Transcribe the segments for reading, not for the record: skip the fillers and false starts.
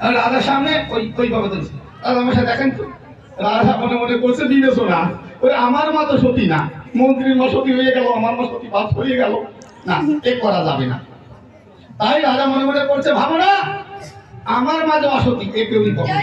রাজার সামনে ওই বাবা তো রাজা মশাই দেখেন তো, রাজা মনে মনে করছে বিবেচনা, ওই আমার মা তো সতী না, মন্ত্রীর মা সতী হয়ে গেল, আমার মা সতী বাদ হয়ে গেল, না এ করা যাবে না। তাই রাজা মনে মনে করছে, ভাবো না আমার মা যে অসতী, এ কেউই করবে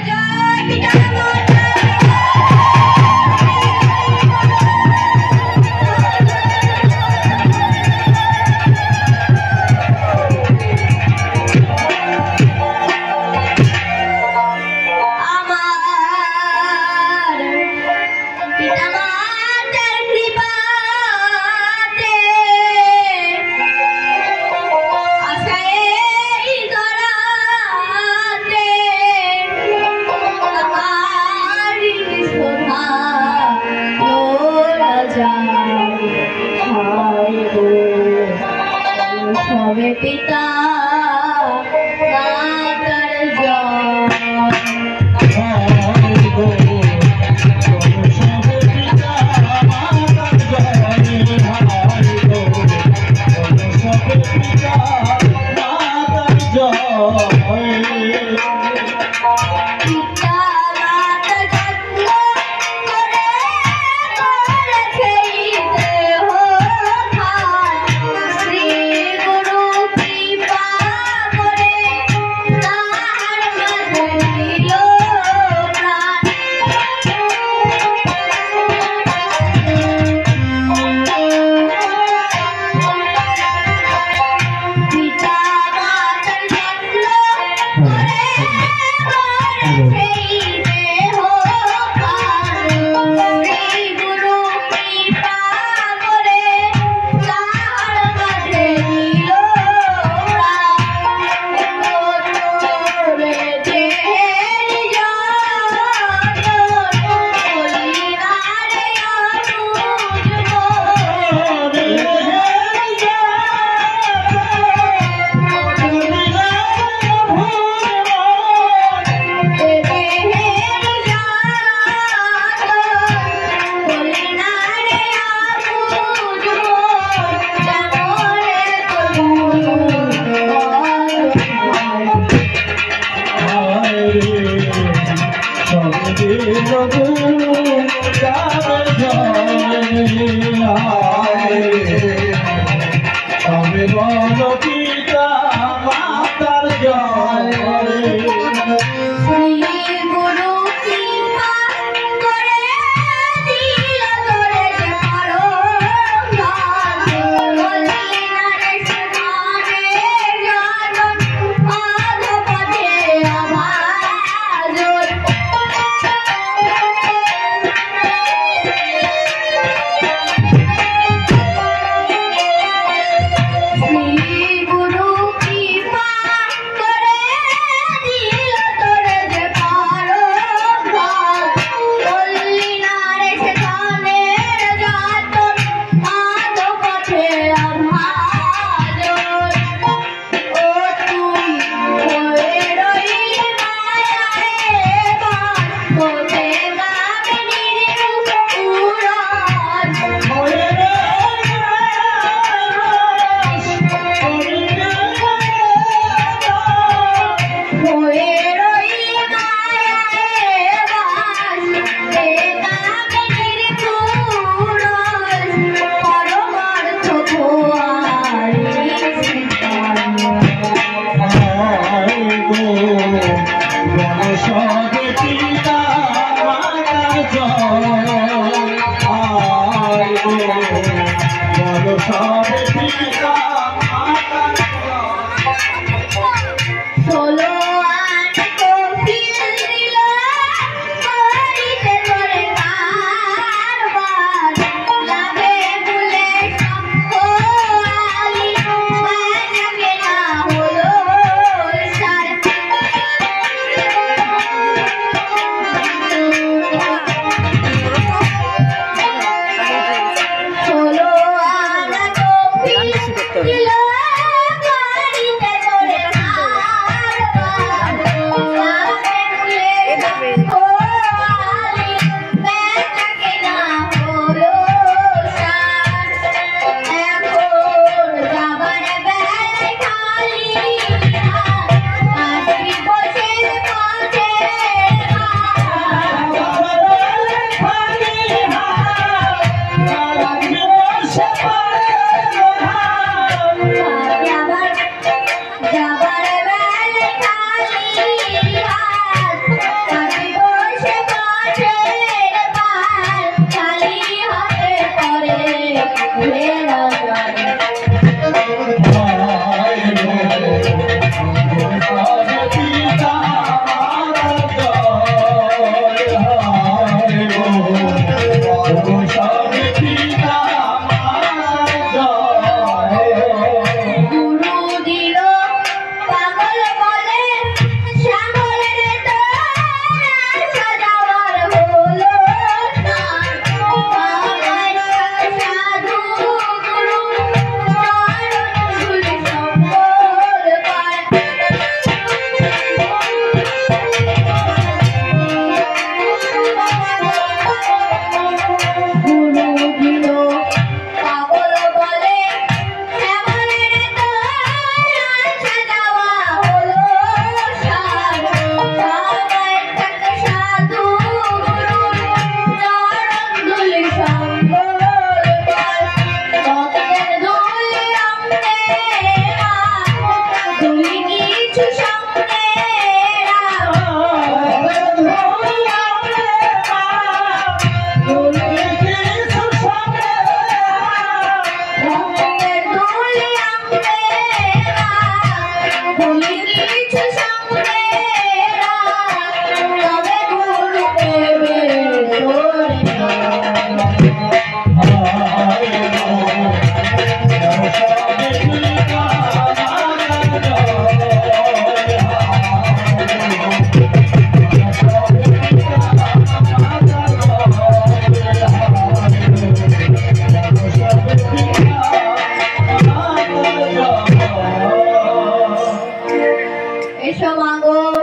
পিতা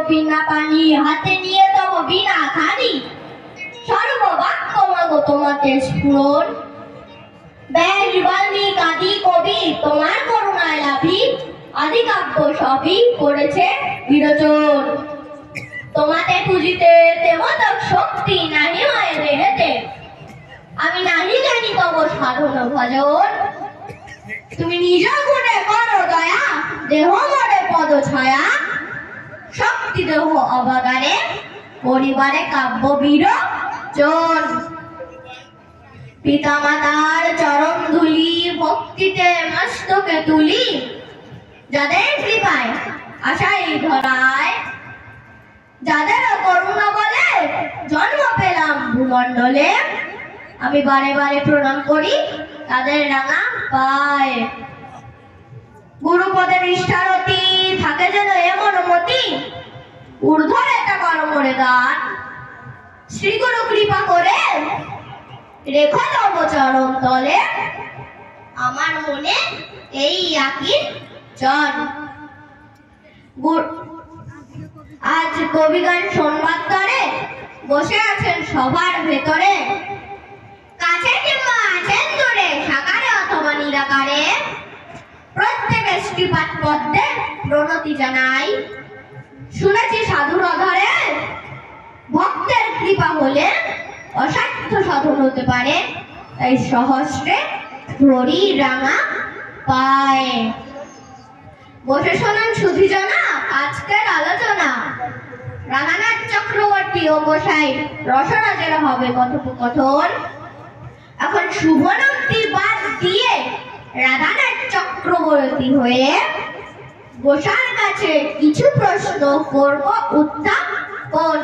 বিনা পানি হাতে নিয়ে তব বিনা খানি সর্ববাক্য মাগো তোমাকে স্ফুরণ ব্যাস বাল্মীক আদি কবি তোমার করুণায় লাভি আদি কাব্য সবই করেছে বিরোচন তোমাতে পুজিতে তেমত শক্তি নাহি হয় দেহেতে আমি নাহি জানি তব সাধন ভজন তুমি নিজ গুণে করো দয়া দেহ মরে পদ ছায়া শক্তি দেহ অবদানে পরিবারে কাব্য বিরোচন পিতা মাতার চরণ ধুলি ভক্তিতে মস্তকে তুলি যাদের কৃপায় আশাই ধরায় যাদের করুণা বলে জন্ম পেলাম ভূমণ্ডলে আমি বারে বারে প্রণাম করি তাদের রাঙা পায় গুরুপদে নিষ্ঠারতি থাকে যেন এমন মতি ঊর্ধ্বরে একটা কর্মরে গান শ্রী গুরু কৃপা করে রেখো তব চরণ তলে আমার মনে এই আকির জন আজ কবিগান শোনবার তরে বসে আছেন সবার ভেতরে কাছে কিংবা আছেন দূরে সাকারে অথবা নিরাকারে প্রত্যেকে শ্রীপাদ পদ্মে প্রণতি জানাই শুনেছি সাধুর অধরে ভক্তের কৃপা হলে অসাধ্য সাধন হতে পারে তাই সহস্রে হরি রাঙা পায় বসে শোনেন সুধীজনা আজকের আলোচনা রাঙানাথ চক্রবর্তী ও গোসাই রসরাজের হবে কথোপকথন এখন শুভনন্তি বাদ দিয়ে রাধানাথ চক্রবর্তী হয়ে গোসার কাছে কিছু প্রশ্ন করব উত্থাপন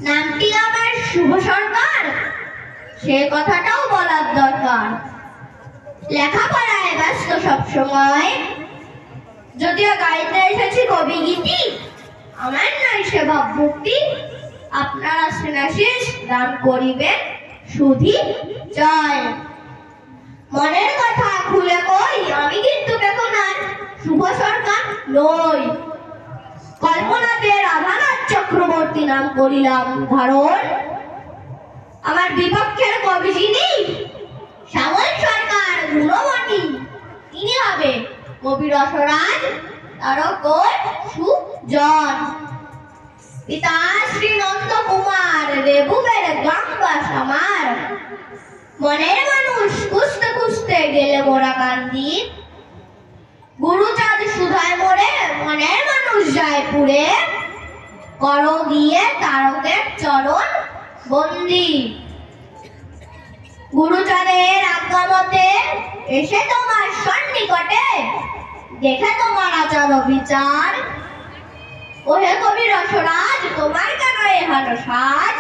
নামটি আমার শুভ সরকার সে কথাটাও বলার দরকার লেখাপড়ায় ব্যস্ত সবসময় যদিও গাইতে এসেছি কবি গীতি আমার নয় সেবা ভক্তি আপনারা স্নেহাশিস দান করিবেন সুধী জয় মনের কথা খুলে কই আমি কিন্তু বেকনার শুভ সরকার নই কল্পনাতে রাধানাথ চক্রবর্তী নাম করিলাম ধারণ আমার বিপক্ষের কবি যিনি শ্যামল সরকার গুণবতী তিনি হবে কবি রসরাজ তারকর সুজন পিতা শ্রী নন্দ কুমার রেবুবের গ্রামবাস আমার মনের মানুষ খুঁজতে খুঁজতে গেলে মোরা কান্দি গুরুচাঁদ সুধায় মোরে মনের মানুষ যায় পুরে করো গিয়ে তারকের চরণ বন্দি গুরুচাঁদের আজ্ঞা মতে এসে তোমার সন্নিকটে দেখে তোমার আচার বিচার ওহে কবি রসরাজ তোমার কেন এহানো সাজ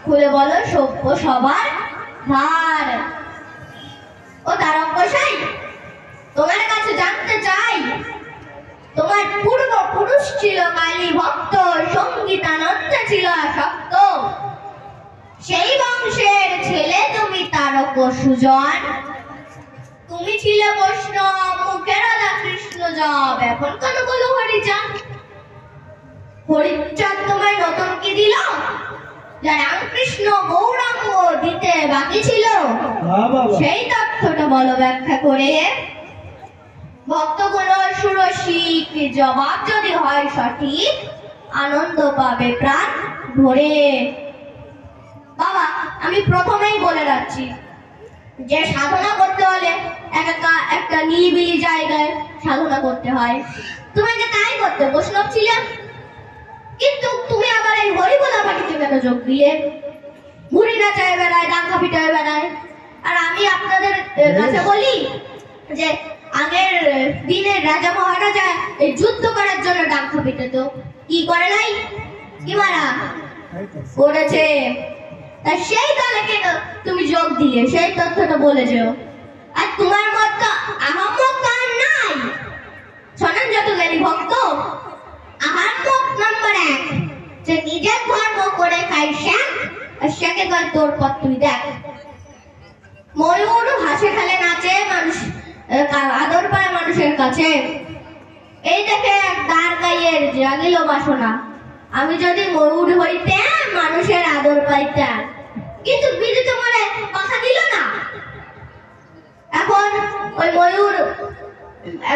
খুলে বলো সভ্য সবার ধার ও তারক গোসাই তোমার কাছে জানতে চাই তোমার পূর্ব পুরুষ ছিল কালী ভক্ত সঙ্গীতানন্দে ছিল আসক্ত সেই বংশের ছেলে তুমি তারক সুজন তুমি ছিলে বৈষ্ণব মুখে রাধা কৃষ্ণ জব এখন কেন বলো হরিচাঁদ হরিচাঁদ তোমায় নতুন কি দিল যা রামকৃষ্ণ গৌরাঙ্গ দিতে বাকি ছিল সেই তথ্যটা বলো ব্যাখ্যা করে ভক্তগণ সুরসিক জবাব যদি হয় সঠিক আনন্দ পাবে প্রাণ ভরে বাবা আমি প্রথমেই বলে রাখছি যে সাধনা করতে হলে একটা নিরিবিলি জায়গায় সাধনা করতে হয় তোমাকে তাই করতে বৈষ্ণব ছিলে কিন্তু তুমি আবার এই হরিবোলা পার্টিতে কেন যোগ দিলে মুড়ি নাচায় বেড়ায় ডাঙ্গা পিটায় বেড়ায় আর আমি আপনাদের কাছে বলি যে আগের দিনের রাজা মহারাজা এই যুদ্ধ করার জন্য ডাঙ্গা পিটাত কি করে নাই কি মারা করেছে তা সেই দলে কেন তুমি যোগ দিলে সেই তথ্যটা বলে যাও আর তোমার মত আহাম্মক কার নাই শোনেন যত জ্ঞানী ভক্ত আহাম্মক নাম্বার 1 যে নিজের ধর্ম করে খাই শ্যাম আর সেকে কর তোর পথ তুই দেখ ময়ূর হাসে খেলে নাচে মানুষ আদর পায় মানুষের কাছে এই দেখে দাঁড় গাইয়ের জাগিল বাসনা, আমি যদি ময়ূর হইতাম মানুষের আদর পাইতাম, কিন্তু বিধি তো মনে কথা দিল না। এখন ওই ময়ূর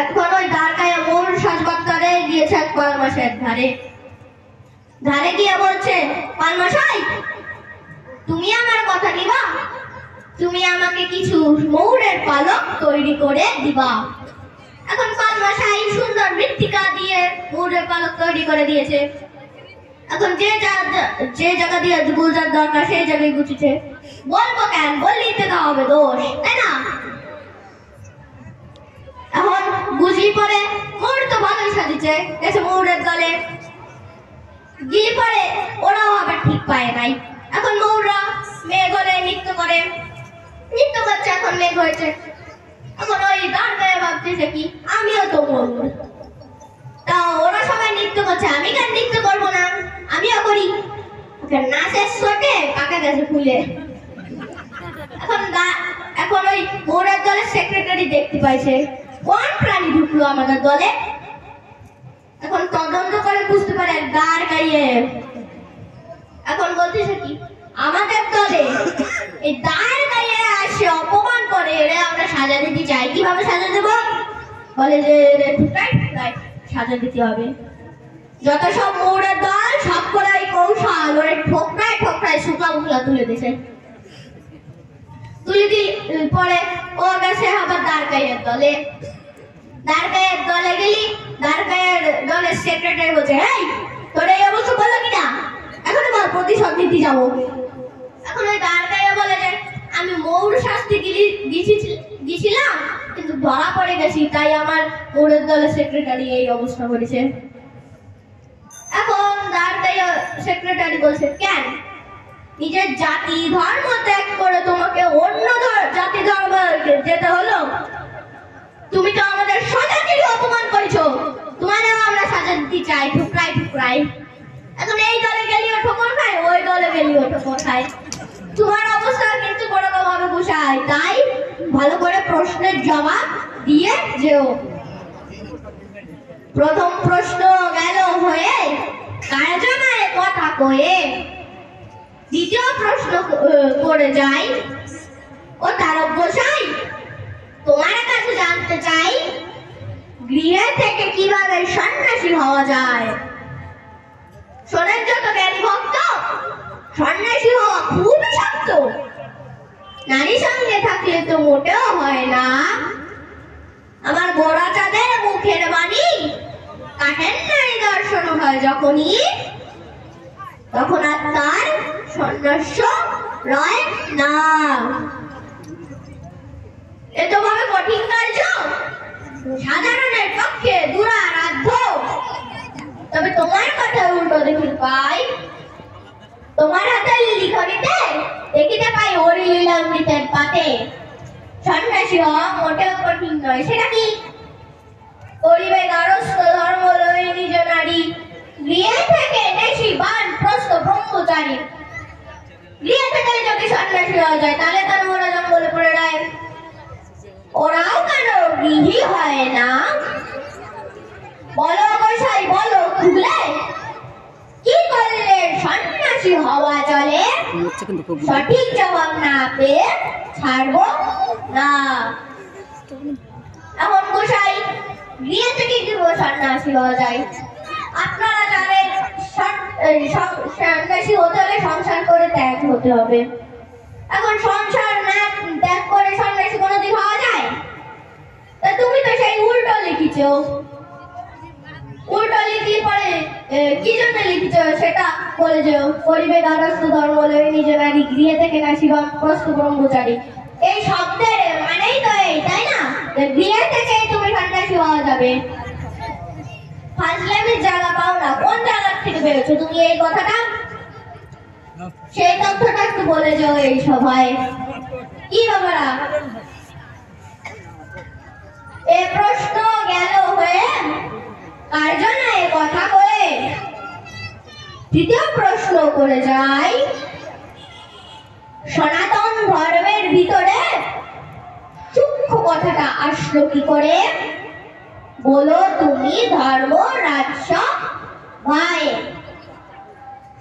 এখন ওই দাঁড় গায়ে ময়ূর সাজবাদ করে গিয়েছে এক পালমাসের ধারে ধারে গিয়ে বলছে, পালমাশাই তুমি আমার কথা নিবা, তুমি আমাকে কিছু ময়ূরের পালক তৈরি করে দিবা। এখন পালমাশাই সুন্দর মৃত্তিকা দিয়ে ময়ূরের পালক তৈরি করে দিয়েছে। এখন যে জায়গা দিয়ে গুজার দরকার সেই জায়গায় গুছিয়েছে। বলবো কেন, বললেই তো হবে দোষ, তাই না? এখন গুজি পরে ময়ূর তো ভালোই সাজিছে, গেছে ময়ূরের দলে গিয়ে পরে ওরাও আবার ঠিক পায় নাই। এখন ময়ূররা মেঘ হলে নৃত্য করে, নৃত্য করছে, এখন মেঘ হয়েছে। এখন ওই দাঁড় গায়ে ভাবতেছে কি আমিও তো ময়ূর, তা ওরা সবাই নৃত্য করছে, আমি কেন নৃত্য করবো না, আমিও করি। নাচের শোটে পাকা গেছে ফুলে। এখন ওই ময়ূরের দলের সেক্রেটারি দেখতে পাইছে কোন প্রাণী ঢুকলো আমাদের দলে। এখন তদন্ত করে বুঝতে পারে দাঁড় গাইয়ে। এখন বলতেছে কি আমাদের দলে এই দাঁড় গাইয়ে আসে অপমান করে, এরা আমরা সাজা দিতে চাই, কিভাবে সাজা দেবো? বলে যে সাজা দিতে হবে। যত সব ময়ূরের দল সব করাই কৌশল, ওরে ঠোকরায় ঠোকরায় শুকলা মুখলা তুলে দিছে। তুলে দি পরে ও গেছে আবার দাঁড় গাইয়ের দলে। দাঁড় গাইয়ের দলে গেলি, দাঁড় গাইয়ের দলের সেক্রেটারি বলছে, এই তোর এই অবস্থা বললো কিনা, এখন বল প্রতিশোধ নিতে যাবো। এখন ওই দাঁড় গাইয়ে বলে যে আমি ময়ূর শাস্তি গিয়েছিলাম কিন্তু ধরা পড়ে গেছি, তাই আমার ময়ূরের দলের সেক্রেটারি এই অবস্থা করেছে। এখন দাঁড় গাইয়ে সেক্রেটারি বলছে, কেন নিজের জাতি ধর্ম ত্যাগ করে তোমাকে অন্য জাতি ধর্ম যেতে হলো? তুমি তো আমাদের স্বজাতির অপমান করেছো, তোমারও আমরা সাজা দিতে চাই ঠুকরাই ঠুকরাই। এখন এই দলে গেলিও ঠোকর খায়, ওই দলে গেলিও ঠোকর খায়, তোমার অবস্থা কিন্তু কোনোরকম ভাবে বুঝায়, তাই ভালো করে প্রশ্নের জবাব দিয়ে যেও। প্রথম প্রশ্ন গেল হয়ে কার্যনায় কথা কয়ে, দ্বিতীয় প্রশ্ন করে যাই ও তার অভ্যাসাই তোমার কাছে জানতে চাই, গৃহে থেকে কিভাবে সন্ন্যাসী হওয়া যায়। শোনেন যত জ্ঞানী ভক্ত, সন্ন্যাসী হওয়া খুবই শক্ত, নারী সঙ্গে থাকলে তো মোটেও হয় না। আমার গোড়া চাঁদের মুখের বাণী, কাঠের নারী দর্শন হয় যখনই, তখন আর তার সন্ন্যাস রয় না। এত ভাবে কঠিন কার্য সাধারণের পক্ষে দুরারাধ্য, তবে তোমার কথা উল্টো দেখতে পাই, তোমার হাতের লিখনিতে দেখিতে পাই হরিলীলামৃতের পাতে। সন্ন্যাসী হওয়া মোটেও কঠিন নয়, সেটা কি? করিবে গারস্থ ধর্ম লই নিজ নারী, গৃহে থেকে দেশি বান প্রস্থ ব্রহ্মচারী। গৃহে থেকে যদি সন্ন্যাসী হওয়া যায় তাহলে তার ওরা জঙ্গলে পড়ে যায়, ওরাও কেন গৃহী হয় না? বলো গোসাই বলো খুলে, কি করলে সন্ন্যাসী হওয়া চলে? সঠিক জবাব না পেয়ে ছাড়বো না। এখন গোসাই গৃহে থেকে কিভাবে সন্ন্যাসী হওয়া যায়? আপনারা জানেন সন্ন্যাসী হতে হলে সংসার করে ত্যাগ হতে হবে। এখন সংসার না ত্যাগ করে সন্ন্যাসী কোনোদিন হওয়া যায়? তা তুমি তো সেই উল্টো লিখিছ, উল্টো লিখি পরে কি জন্য লিখিছ সেটা বলে যে করিবে গারস্থ ধর্ম লই নিজ নারী, গৃহে থেকে নাসিবা প্রস্থ ব্রহ্মচারী। এই শব্দের মানেই তো এই, তাই না? গৃহে থেকেই তুমি সন্ন্যাসী হওয়া যাবে। ফাজলামির জায়গা পাও না, কোন জায়গা থেকে পেয়েছো তুমি এই কথাটা? সেই তথ্যটা একটু বলে যাও এই সভায়। কি বাবারা, এ প্রশ্ন গেল হয়ে কার্যনায় কথা কয়ে, তৃতীয় প্রশ্ন করে যাই, সনাতন ধর্মের ভিতরে সূক্ষ্ম কথাটা আসলো কি করে? বলো তুমি ধর্ম রাজ্য ভাই।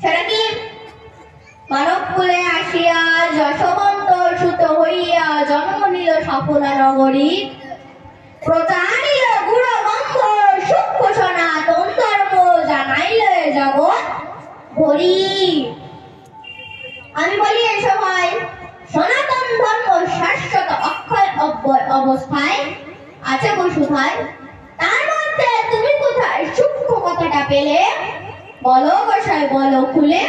সেটা কি? মানব কুলে আসিয়া যশবন্ত সুত হইয়া জন্ম নিল সফলা নগরী, প্রচারিল গুণগন্ধ সূক্ষ্ম সনাতন ধর্ম, জানাইল জগৎ হরি। আমি বলি এসব হয় সনাতন ধর্ম শাশ্বত অক্ষয় অবস্থায় আছে বসুধায়, তার মধ্যে তুমি কোথায় সূক্ষ্ম কথাটা পেলে? বলো গোসাই বলো খুলে,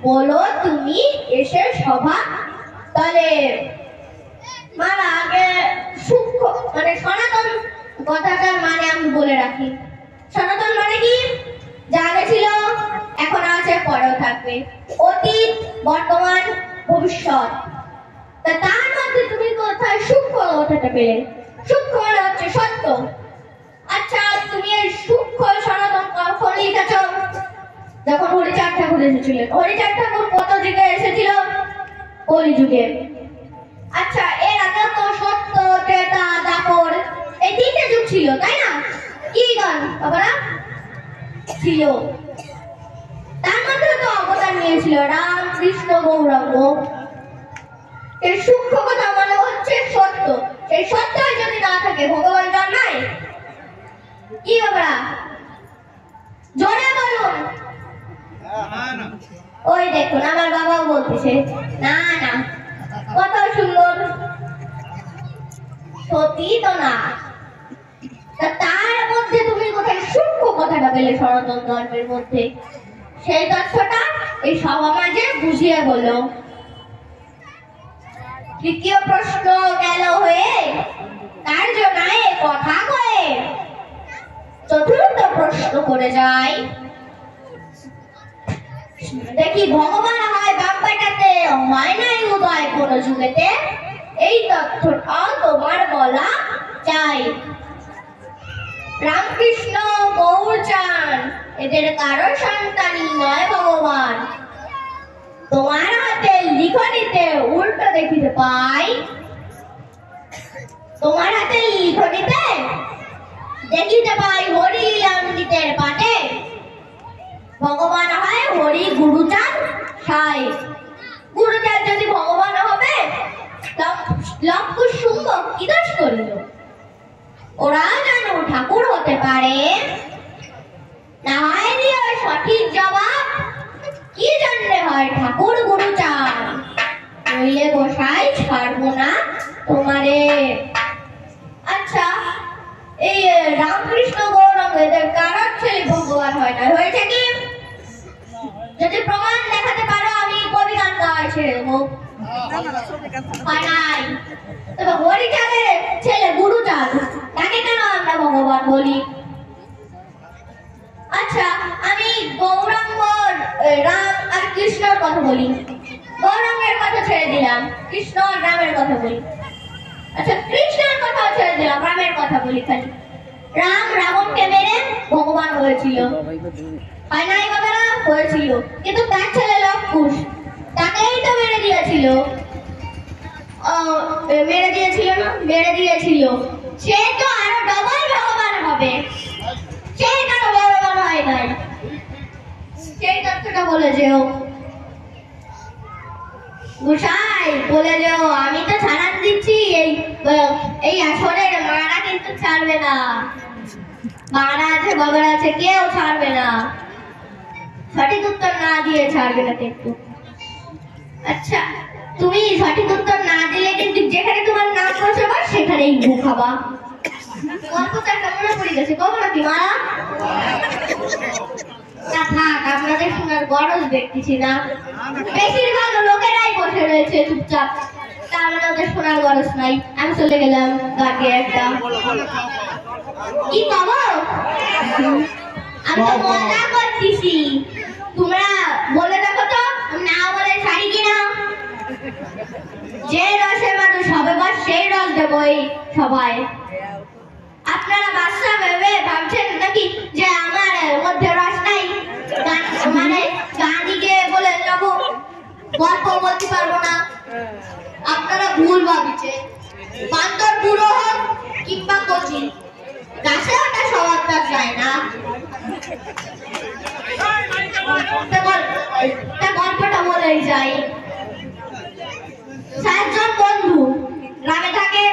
বলো তুমি এসে সভা তলে। মারা আগে সূক্ষ্ম মানে সনাতন কথাটার মানে আমি বলে রাখি। সনাতন মানে কি? যা ছিল এখন আছে পরেও থাকবে, অতীত বর্তমান ভবিষ্যৎ। তার মধ্যে তুমি কোথায় সূক্ষ্ম কথাটা পেলে? সূক্ষ্ম মানে হচ্ছে সত্য। আচ্ছা তুমি এই সূক্ষ্ম সনাতন কখন লিখেছ? যখন হরিচাঁদ ঠাকুর এসেছিলেন। হরিচাঁদ ঠাকুর কত যুগে এসেছিল? কলিযুগে। আচ্ছা এর আগে তো সত্য ত্রেতা দাপর এই তিনটে যুগ ছিল, তাই না? কি গান বাবারা ছিল? তার মধ্যে তো অবদান নিয়েছিল রাম কৃষ্ণ গৌরাঙ্গ। এই সূক্ষ্ম কথা মানে হচ্ছে সত্য। এই সত্য যদি না থাকে ভগবান জন্মায় কি বাবারা? জোরে বলুন। ওই দেখুন আমার বাবাও বলতেছে না না, কত সুন্দর। সত্যি তো না। তার মধ্যে তুমি কোথায় সূক্ষ্ম কথাটা পেলে সনাতন ধর্মের মধ্যে? সেই তথ্যটা এই সভা মাঝে বুঝিয়ে বলো। তৃতীয় প্রশ্ন গেল হয়ে তার জন্য কথা কয়ে, চতুর্থ প্রশ্ন করে যাই দেখি ভগবান হয় বাপ্পাটাতে হয় নাই উদয় কোন যুগেতে, এই তথ্যটা তোমার বলা চাই। রামকৃষ্ণ গৌরচাঁদ এদের কারো সন্তানই নয় ভগবান। তোমার হাতে লিখনিতে উল্টো দেখিতে পাই, তোমার হাতে লিখনিতে দেখিতে পাই হরি লীলামৃতের পাঠে, ভগবান হয় হরি গুরুচাঁদ সাই। গুরুচাঁদ যদি ভগবান হবে লক্ষ শুম্ভ কি দোষ করিল? ওরা যেন ঠাকুর হতে পারে। না হয় দিও সঠিক জবাব, কি জানলে হয় ঠাকুর গুরুচাঁদ? নইলে গোসাই ছাড়বো না তোমারে। আচ্ছা এই রামকৃষ্ণ গৌরাঙ্গ এদের কারোর ছেলে ভগবান হয় না, হয়েছে কি? যদি প্রমাণ দেখাতে পারো আমি কবি গান গাওয়া ছেড়ে দেবো। নাই তবে হরিচাঁদের ছেলে গুরুচাঁদ, তাকে কেন আমরা ভগবান বলি? আচ্ছা আমি গৌরাঙ্গ রাম আর কৃষ্ণর কথা বলি। গৌরাঙ্গের কথা ছেড়ে দিলাম, কৃষ্ণ আর রামের কথা বলি। আচ্ছা কৃষ্ণের কথা ছেড়ে দিলাম, রামের কথা বলি। খালি রাম রাবণকে মেরে ভগবান হয়েছিল, হয় নাই বাবারা? হয়েছিল। কিন্তু তার ছেলে লবকুশ তাকেই তো মেরে দিয়েছিল। মেরে দিয়েছিল। সে তো আরো ডবল ভগবান হবে, সে কেন ভগবান হয় নাই? সেই তথ্যটা বলে যেও গোসাই, বলে যেও আমি তো ছাড়ান দিচ্ছি। এই আসরের মারা কিন্তু ছাড়বে না। মারা আছে বাবার আছে, কেউ ছাড়বে না। সঠিক উত্তর না দিয়ে ছাড়বে না কিন্তু। আচ্ছা তুমি সঠিক উত্তর না দিলে কিন্তু যেখানে তোমার নাম বসাবা সেখানেই গু খাবা। গল্পটা কেমন পড়ে গেছে কখন কি মারা? না থাক, আপনাদের শোনার গরজ দেখতেছি না। বেশিরভাগ লোকেরাই বসে রয়েছে চুপচাপ, তার মানে ওদের শোনার গরজ নাই। আমি চলে গেলাম গাকে একটা। কি খবর? আমি তো মজা করতেছি, তোমরা বলে দেখো তো না বলে ছাড়ি কিনা। যে রসে মানুষ হবে বা সেই রস দেবো এই সবাই। আপনারা বাচ্চা ভেবে ভাবছেন নাকি যে আমার মধ্যে রস নাই, মানে গান গিয়ে বলে যাবো গল্প বলতে পারবো না? আপনারা ভুল ভাবছেন। বান্দর বুড়ো হোক কিংবা কচি, গাছে ওটা স্বভাবটা যায় না। গল্পটা বলেই যাই। চারজন বন্ধু গ্রামে থাকে,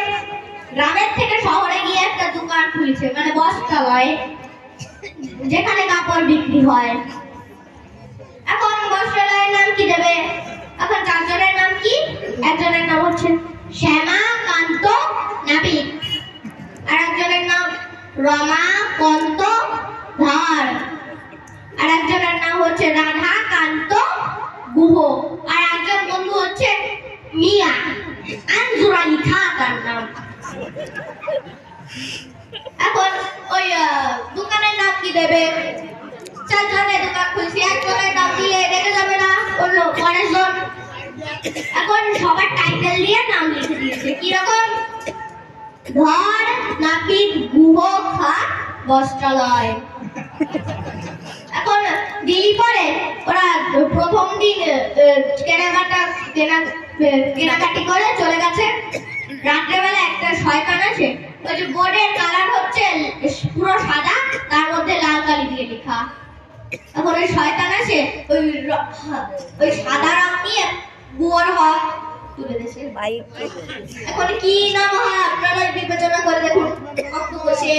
গ্রামের থেকে শহরে গিয়ে একটা দোকান খুলেছে, মানে বস্ত্রালয়, যেখানে কাপড় বিক্রি হয়। এখন বস্ত্রালয়ের নাম কি দেবে? এখন চারজনের নাম কি? একজনের নাম হচ্ছে শ্যামা কান্ত নাপিত, আর একজনের নাম রমা কান্ত ধর, আর একজনের নাম হচ্ছে রাধা কান্ত গুহ, আর একজন বন্ধু হচ্ছে মিয়া আনজুরা লিখা তার নাম। এখন ওই দোকানের নাম কি দেবে? চারজনের দোকান খুলছি, একজনের নাম দিলে রেখে যাবে না অন্য পরেশজন। এখন সবার টাইটেল দিয়ে নাম লিখে দিয়েছে, কিরকম? ধর নাপিত গুহ খাট বস্ত্রালয়। এখন দিলি পরে ওরা প্রথম দিন কেনাকাটি করে চলে গেছে। রাত্রেবেলা একটা শয়তান আছে, ওই যে বোর্ডের কালার হচ্ছে পুরো সাদা, তার মধ্যে লাল কালি দিয়ে লেখা। এখন ওই শয়তান আছে ওই সাদা রং নিয়ে বুয়োর হয় তুলে দিয়েছে। এখন কি নাম হয় আপনারা বিবেচনা করে দেখুন। বসে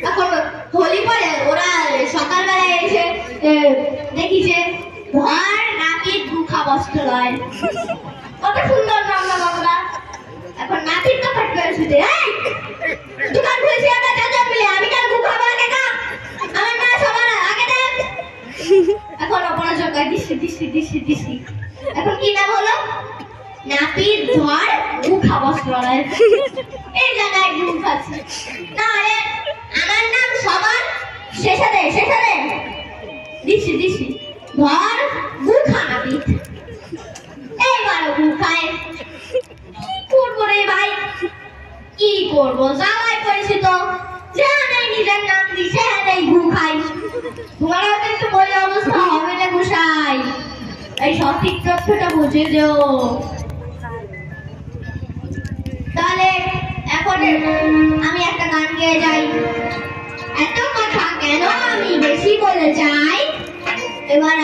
এখন হোলি পরে ওরা সকালবেলায় এসে দেখিছে ধর নাপিত গুখা বস্ত্রালয়। কত সুন্দর নাম না বাবা। এখন নাপিত তো ফাটবে শুধু, এই দোকান খুলেছি আমরা চারজন মিলে, আমি কেন গুখা বানাতে না? আমার না সবার আগে দেন। এখন অপরাজক দিছি। এখন কি নাম হলো? নাপিত ধর গুখা বস্ত্রালয়। এই জায়গায় গুখ আছে না রে, আমার নাম সবার শেষে দে দিছি ধর গুখা নাপিত। এইবার গুখায় কি করবো রে ভাই, কি করবো? জ্বালায় পড়েছি তো, যেখানে নিজের নাম দিছে সেখানেই গুখাই। তোমার কিন্তু বই অবস্থা হবে না গোসাই, এই সঠিক তথ্যটা বুঝে দিও। তাহলে এখন আমি একটা গান গেয়ে যাই। এত কথা কেন আমি বেশি বলে যাই, এবার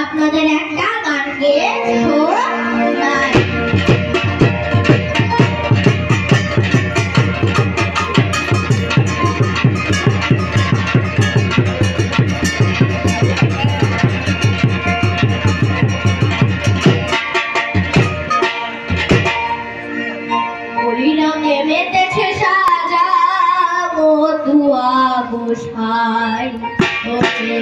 আপনাদের একটা গান গেয়ে শোনাই। গোসাই ওকে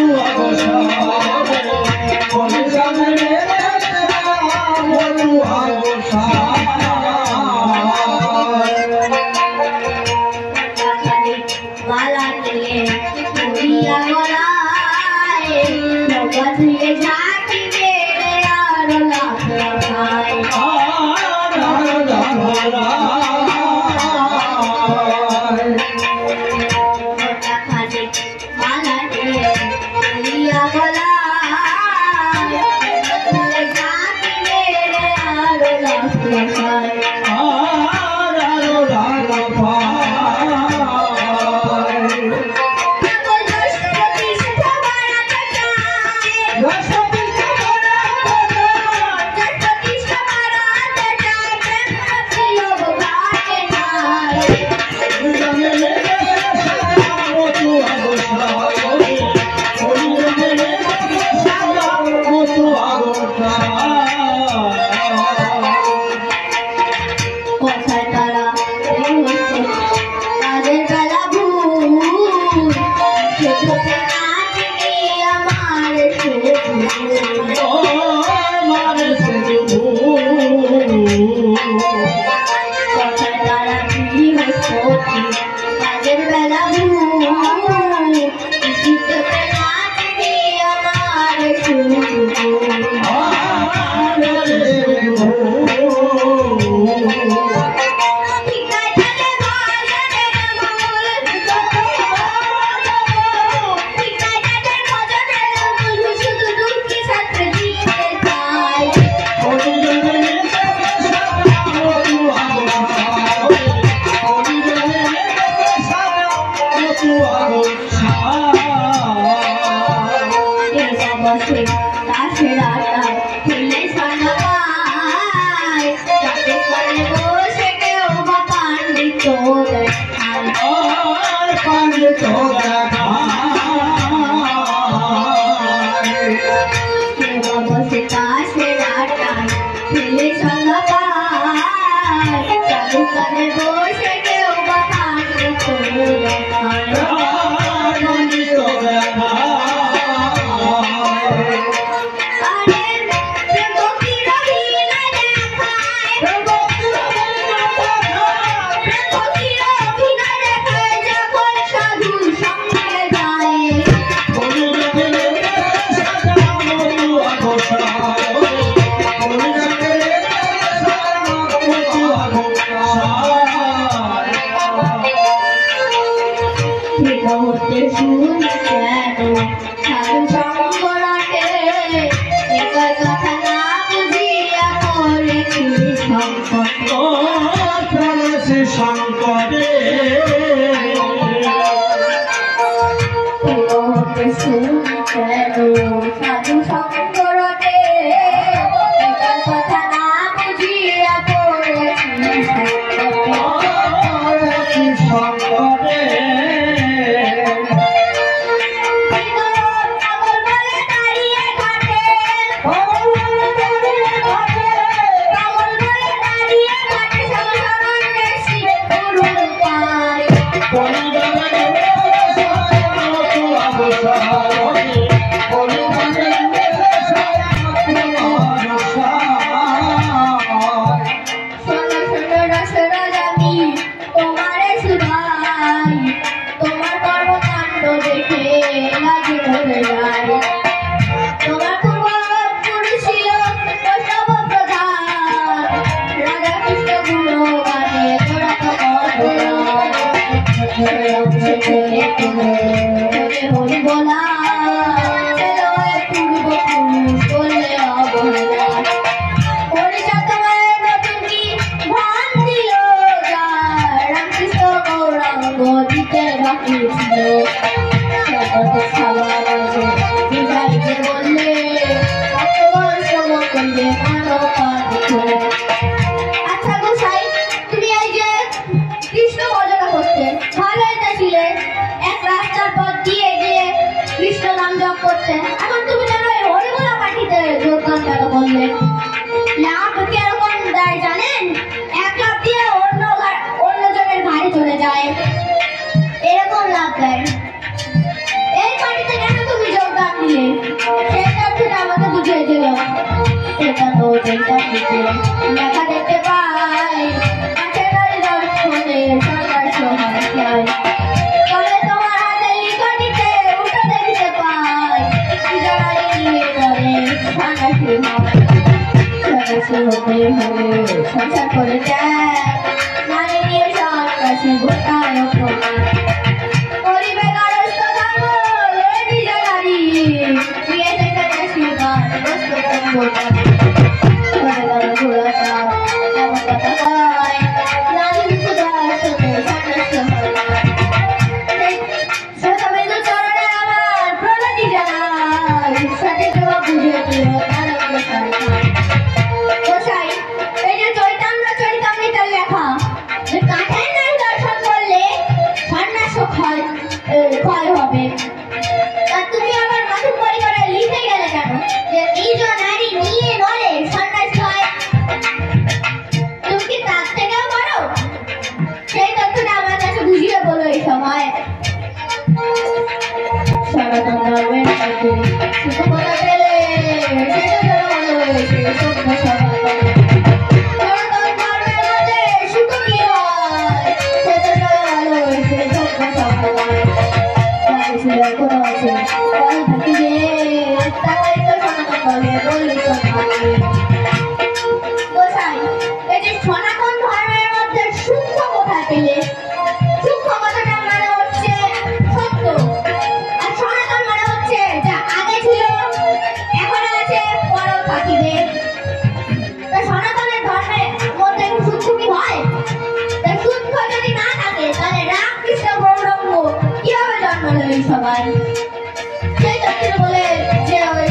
Oh বসে তাসের আড্ডায় খেলে সানা পায় যাতে করে বসে কেউ বা পাণ্ডিত্য দেখায় পাণ্ডিত্য দেখায় কেউ বা বসে তাসের আড্ডায় খেলে সানা পায় যাতে করে বসে কেউ বা পাণ্ডিত্য দেখায় সংকটে সাধু সংকটে কথা না বুঝিয়া পড়েছি সংকটে আচ্ছা গোসাই, তুমি এই যে কৃষ্ণ ভজনা করতে ভালোই তো ছিলে, এক রাস্তার পথ দিয়ে গিয়ে কৃষ্ণ নাম জপ করতে, এখন তুমি যেন এই হরিবোলা পাঠিতে যোগদান কেন করলে? লাভ কিরকম দেয় জানেন? এক লাভ দিয়ে অন্য জনের ঘাড়ে চলে যায়, এরকম লাভ দেয়। এই পার্টিতে কেন তুমি যোগদান দিলে সেটা একটু আমাকে বুঝিয়ে দিল। এটা তো যেটা লেখা দেখতে পাই দর্শনে সরকার সহায়, তবে তোমার হাতে লিখা দিতে উঠে দেখতে পাই নিয়ে করে সন্ন্যাসী হয়। সন্ন্যাসী হতে হলে সংসার করে দেয়, নারী নিয়ে সন্ন্যাসী গোটায় গরিবে গারস্থ ধর্ম নিজে নারী বিয়ে থেকে আশীর্বাদ বস্তু ক্ষয় হবে। তুমি আবার মাথুর পরিবারে লিখে গেলে কেন যে নিজ নারী নিয়ে নলে সন্ন্যাস হয়? তুমি কি তার থেকেও বড়? সেই তথ্যটা আমার কাছে বুঝিয়ে বলো এই সময়। সনাতন ধর্মের মধ্যে সুখমতা পেলে সেটা যেন ভালোবেসে সভ্য সনাতন। সনাতন ধর্মের মধ্যে সুখ কি হয় সেটা যেন ভালোবেসে সভ্য সনাতন। কোনো আছে থাকি যে তাই তো সনাতন বলে বলি তো গোসাই, এই যে সনাতন ধর্মের মধ্যে সূক্ষ্ম কোথায় পেলে? সূক্ষ্ম কথাটা মানে হচ্ছে সত্য, আর সনাতন মানে হচ্ছে যা আগে ছিল এখনো আছে পরেও থাকিবে। তা সনাতনের ধর্মের মধ্যে সূক্ষ্ম কি হয়? তা সূক্ষ্ম যদি না থাকে তাহলে রামকৃষ্ণ গৌরাঙ্গ কিভাবে জন্মালো এই সবাই? সেই তথ্য বলে যে ওই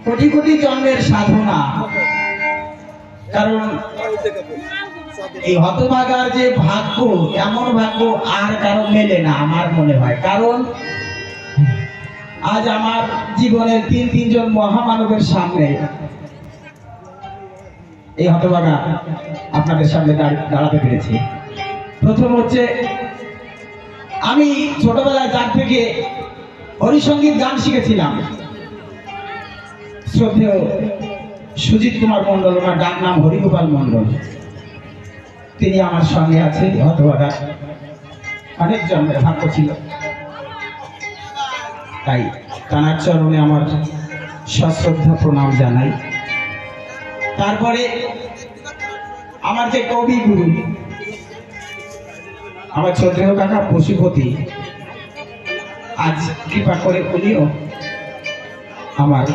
কোটি কোটি জন্মের সাধনা। কারণ এই হতভাগার যে ভাগ্য, এমন ভাগ্য আর কারো মেলে না আমার মনে হয়। কারণ আজ আমার জীবনের তিনজন মহামানবের সামনে এই হতভাগা আপনাদের সামনে দাঁড়াতে পেরেছি। প্রথম হচ্ছে, আমি ছোটবেলায় যার থেকে হরিসঙ্গীত গান শিখেছিলাম, শ্রদ্ধেয় সুজিত কুমার মন্ডল, ওনার ডাক নাম হরিগোপাল মন্ডল, তিনি আমার সঙ্গে আছে। হতভাগা অনেক জন্মের ভাগ্য ছিল, তাই তাঁর চরণে আমার সশ্রদ্ধা প্রণাম জানাই। তারপরে আমার যে কবি গুরু, আমার শ্রদ্ধেয় কাকা পশুপতি, আজ কৃপা করে উনিও আমার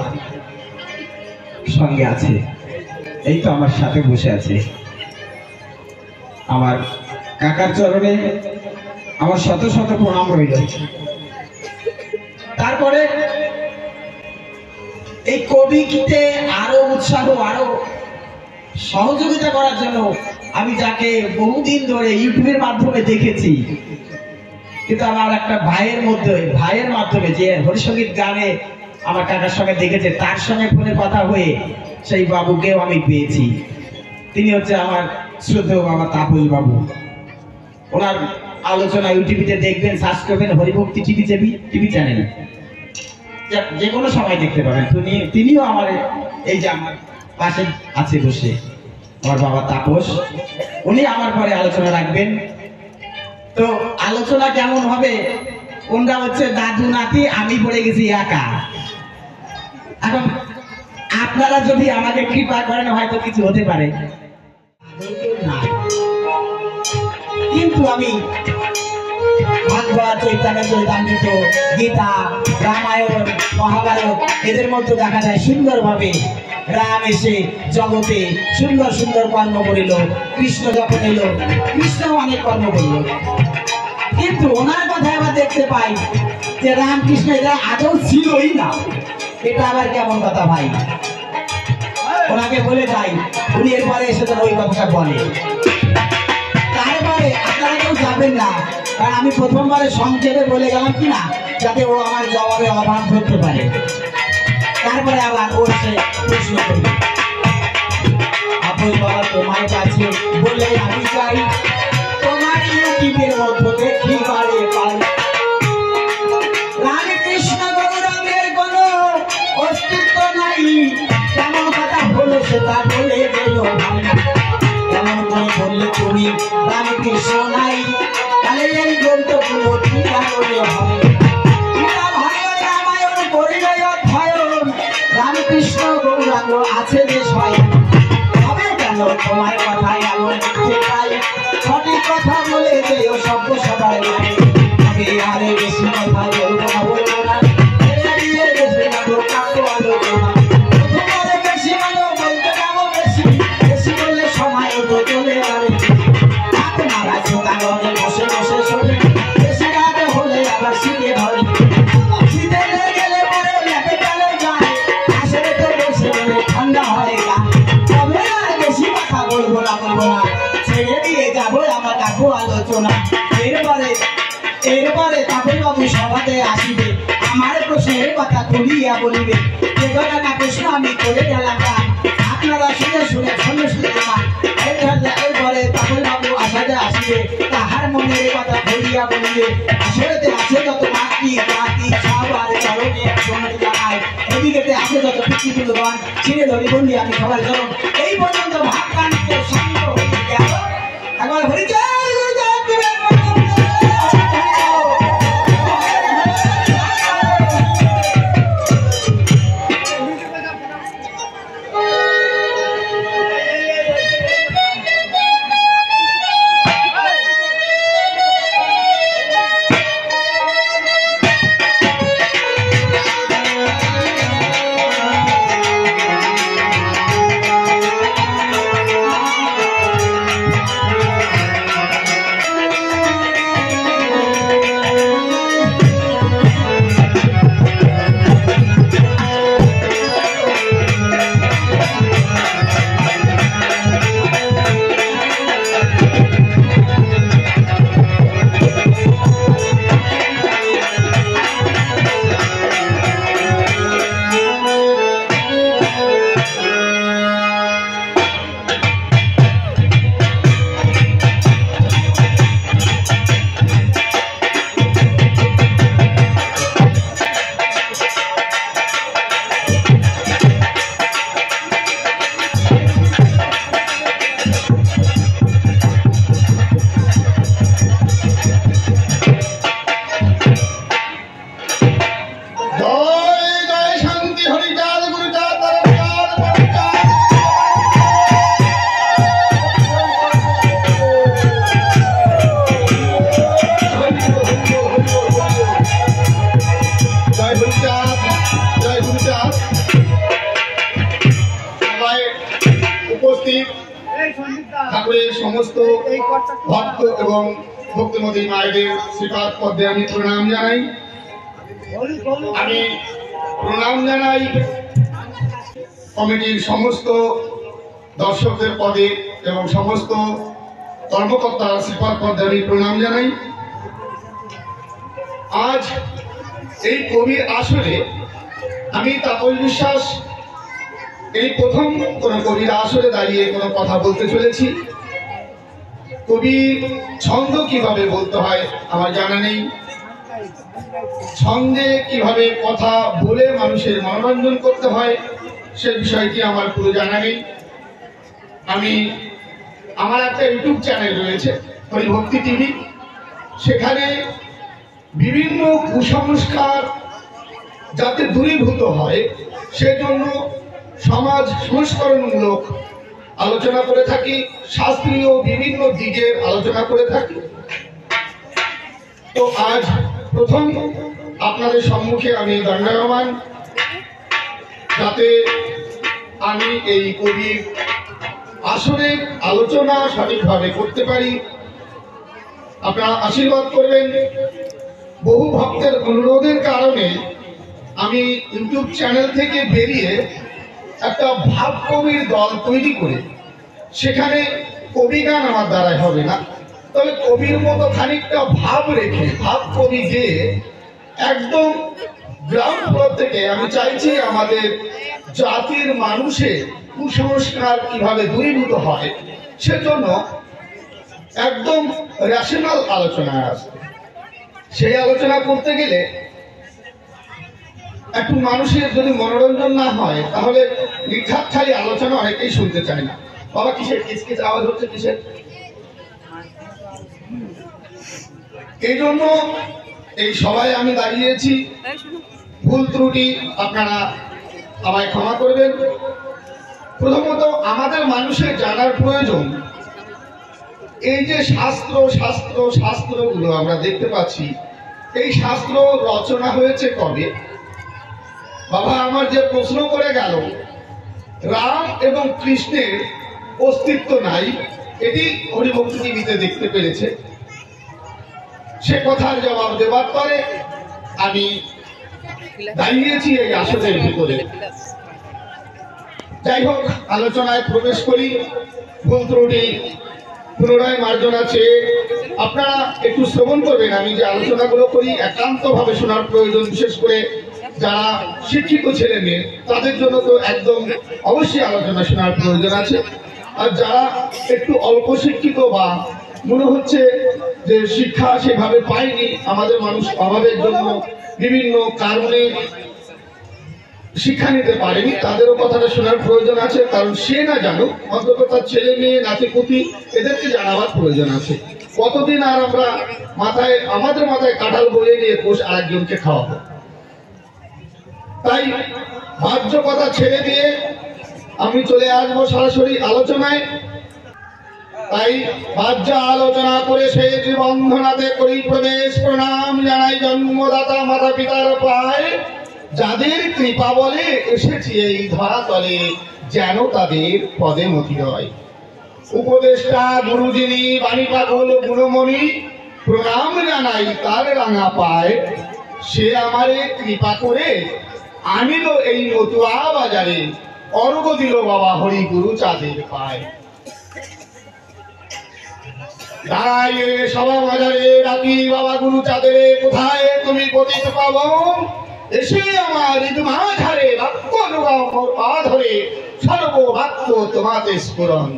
সঙ্গে আছে, এই তো আমার সাথে বসে আছে। আমার কাকার চরণে আমার শত শত প্রণাম রইল। তারপরে এই কবিকে আরো উৎসাহ, আরো সহযোগিতা করার জন্য আমি যাকে বহুদিন ধরে ইউটিউবের মাধ্যমে দেখেছি, কিন্তু আমার একটা ভাইয়ের মাধ্যমে যে হরিসঙ্গীত গানে আমার কাকার সঙ্গে দেখেছে, তার সঙ্গে ফোনে কথা হয়ে সেই বাবুকেও আমি পেয়েছি। তিনি হচ্ছে আমার শ্রদ্ধেয় বাবা তাপস বাবু। ওনার আলোচনা ইউটিউবে দেখবেন, সার্চ করবেন হরিভক্তি টিভি চ্যানেল, যে কোনো সময় দেখতে পাবেন। তিনিও আমার এই যে আমার পাশে আছে বসে, আমার বাবা তাপস, উনি আমার পরে আলোচনা রাখবেন। তো আলোচনা কেমন হবে, কোনটা হচ্ছে দাদু নাতি, আমি পড়ে গেছি একা। এখন আপনারা যদি আমাকে কৃপা করেন হয়তো কিছু হতে পারে, কিন্তু আমি ভাগবত, চৈতন্য চরিতামৃত, গীতা, রামায়ণ, মহাভারত এদের মধ্যে দেখা যায় সুন্দরভাবে রাম এসে জগতে সুন্দর সুন্দর কর্ম করিল। কৃষ্ণ যখন এলো, কৃষ্ণ অনেক কর্ম করিল, কিন্তু ওনার কথা আবার দেখতে পাই যে রামকৃষ্ণ এরা আদৌ ছিলই না। এটা আবার কেমন কথা ভাই? ওনাকে বলে যাই, উনি এরপরে এসে তো ওই কথাটা বলে। তারপরে আপনারা কেউ যাবেন না, কারণ আমি প্রথমবারে সংক্ষেপে বলে গেলাম কিনা, যাতে ও আমার জবাবে অভাব ধরতে পারে। তারপরে আবার ও সে প্রশ্ন করবে, আপনি বাবা তোমার কাছে বলে আমি চাই, তোমার ইউটিউবের মধ্যে দেখি বারে পাই রামকৃষ্ণ গৌরাঙ্গের কোনো অস্তিত্ব নাই। কেমন কথা বলে সেটা বলে গেল ভাই, কেমন করে বললে তুমি রামকৃষ্ণ নাই, তাহলে এই গ্রন্থগুলো কি কারণে হয়? রামায়ণ করিলে অধ্যয়ন, রামকৃষ্ণ গৌরাঙ্গ আছে যে স্বয়ং, তবে কেন তোমার কথায় এমন পাই? সঠিক কথা বলে যেও শব্দ সবাই লাগে, তবে আরে বেশি কথা বলবো না, বলবো না, বেশি আলোচনা বেশি বলতে যাবো বেশি, বেশি বললে সময় তো চলে যাবে। আপনারা ছোটাগণে বসে বসে শোনে, বেশি রাতে হলে আবার শীতে ধরে, শীতে গেলে পরে লেপে গেলে যায়, আসলে তো বসে বলে ঠান্ডা হয় গা। তবে আর বেশি কথা বলবো না, ছেড়ে দিয়ে যাবো আমার কাকু আলোচনা। এরপরে তাপস বাবু আমার প্রশ্নের কথা তুলিয়া বলিবে যে না প্রশ্ন আমি করে গেলাম আপনারা শুনে শুনে শুনে শুনে এরপরে তখন বাবু আসাদে আসিবে তাহার মনের কথা বলিয়া বলিবে আসলেতে আছে যত মাতৃ জাতি সব আর চরণে শোনাতে জানায় এদিকে আছে যত পিতৃবৃন্দগণ ছিঁড়ে ধরি বলি আমি সবার চরণ এই পর্যন্ত ভাবকান্তের সঙ্গ হয়ে গেল একবার হরিচয় ঠাকুরের সমস্ত ভক্ত এবং ভক্তিমতী মায়েদের শ্রীপাদ পদে আমি প্রণাম জানাই। আমি প্রণাম জানাই কমিটির সমস্ত দর্শকদের পদে এবং সমস্ত কর্মকর্তা শ্রীপাদ পদে আমি প্রণাম জানাই। আজ এই কবির আসরে আমি তাপস বিশ্বাস এই প্রথম কোন কবির আসরে দাঁড়িয়ে কোনো কথা বলতে চলেছি। কবির ছন্দ কিভাবে বলতে হয় আমার জানা নেই, ছন্দে কিভাবে কথা বলে মানুষের মনোরঞ্জন করতে হয় সে বিষয়টি আমার পুরো জানা নেই। আমার একটা ইউটিউব চ্যানেল রয়েছে হরিভক্তি টিভি, সেখানে বিভিন্ন কুসংস্কার যাতে দূরীভূত হয় সেজন্য সমাজ সংস্করণমূলক আলোচনা করে থাকি, শাস্ত্রীয় বিভিন্ন দিকের আলোচনা করে থাকি। তো আজ প্রথম আপনাদের সম্মুখে আমি দণ্ডায়মান, যাতে আমি এই কবির আসরে আলোচনা সঠিকভাবে করতে পারি। আপনারা আশীর্বাদ করবেন। বহু ভক্তের অনুরোধের কারণে আমি ইউটিউব চ্যানেল থেকে বেরিয়ে একটা ভাব কবির দল তৈরি করে সেখানে কবি গান আমার দ্বারাই হবে না, তবে কবির মতো খানিকটা ভাব রেখে ভাব কবি গেয়ে একদম গ্রাউন্ড ফ্লোর থেকে আমি চাইছি আমাদের জাতির মানুষের কুসংস্কার কিভাবে দূরীভূত হয় সেজন্য একদম রেশনাল আলোচনায় আসবে। সেই আলোচনা করতে গেলে একটু মানুষের যদি মনোরঞ্জন না হয় তাহলে নির্ঘাত খালি আলোচনা অনেকেই শুনতে চায় না। বাবা কিসের কিচকিচ আওয়াজ হচ্ছে কিসের? এই জন্য এই সবাই আমি দাঁড়িয়েছি, ভুল ত্রুটি আপনারা আমায় ক্ষমা করবেন। প্রথমত আমাদের মানুষের জানার প্রয়োজন এই যে শাস্ত্রগুলো আমরা দেখতে পাচ্ছি, এই শাস্ত্র রচনা হয়েছে কবে? বাবা আমার যে প্রশ্ন করে গেল রাম এবং কৃষ্ণের অস্তিত্ব নাই, এটি হরিভক্তি টিভিতে দেখতে পেরেছে। সে কথার জবাব দেবার পরে আমি দাঁড়িয়েছি এই আসনের ভিতরে। যাই হোক, আলোচনায় প্রবেশ করি। ভুল ত্রুটি পুনরায় মার্জনা চেয়ে আপনারা একটু শ্রবণ করবেন। আমি যে আলোচনাগুলো করি একান্ত ভাবে শোনার প্রয়োজন, বিশেষ করে যারা শিক্ষিত ছেলে মেয়ে তাদের জন্য তো একদম অবশ্যই আলোচনা শোনার প্রয়োজন আছে। আর যারা একটু অল্প শিক্ষিত বা মনে হচ্ছে যে শিক্ষা সেভাবে পায়নি, আমাদের মানুষ অভাবের জন্য বিভিন্ন কারণে শিক্ষা নিতে পারেনি, তাদেরও কথাটা শোনার প্রয়োজন আছে। কারণ সে না জানুক, অন্তত তার ছেলে মেয়ে নাতিপুতি এদেরকে জানাবার প্রয়োজন আছে। কতদিন আর আমরা আমাদের মাথায় কাঁঠাল বয়ে নিয়ে কোষ আরেকজনকে খাওয়াবো? তাই বাহ্য কথা ছেড়ে দিয়ে আমি চলে আসবো সরাসরি আলোচনায়। তাই বাহ্য আলোচনা করে সেই বন্ধনাতে করি প্রবেশ, প্রণাম জানাই জন্মদাতা মাতা পিতার পায়, যাদের কৃপা বলে এসেছি এই ধরাতলে, যেন তাদের পদে মতি হয়। উপদেষ্টা গুরুজিনী বাণী পাগল গুণমণি, প্রণাম জানাই তার রাঙা পায়, সে আমারে কৃপা করে আনিল এই মতুয়া বাজারে, অর্ঘ দিল বাবা হরি গুরু চাঁদের পায়। দাঁড়াই সভা বাজারে ডাকি বাবা গুরু চাঁদের, কোথায় তুমি পতিত পাবন, এসে আমার ইদমা ঝাড়ে বাক্য পা ধরে, সর্ববাক্য তোমাতে স্ফুরণ।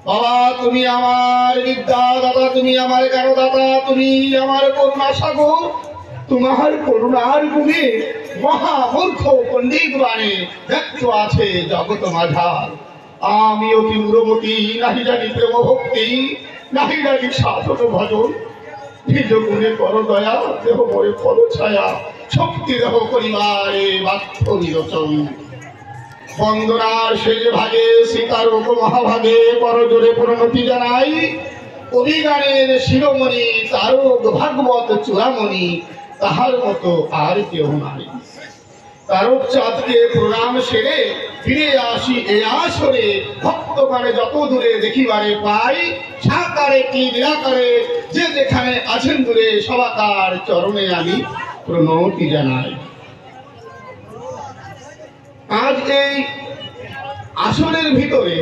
বাবা তুমি আমার বিদ্যা দাতা, তুমি আমার জ্ঞানদাতা, তুমি আমার করুণা সাগর, তোমার করুণার গুণে মহামূর্খ পণ্ডিত বাণে ব্যক্ত আছে জগৎ মাঝার। আমি অতি মূরমতি, নাহি জানি প্রেম ভক্তি, নাহি জানি সাধন ভজন, নিজ গুণে কর দয়া, দেহ মরে ফল ছায়া, শক্তি দেহ পরিবারে বাক্য বিরোচন। বন্দনার শেষ ভাগে সীতারোগ মহাভাগে করজোরে পরিণতি জানাই, অভিগানের শিরোমণি তারক ভাগবত চূড়ামণি, তাহার মতো আর কেউ নাই। তারক চাঁদকে প্রণাম সেরে ফিরে আসি এ আসরে, ভক্তগণে যত দূরে দেখিবারে পাই, সাকারে কি নিরাকারে যে যেখানে আছেন দূরে, সবাকার চরণে আমি প্রণতি জানাই। আজ এই আসনের ভিতরে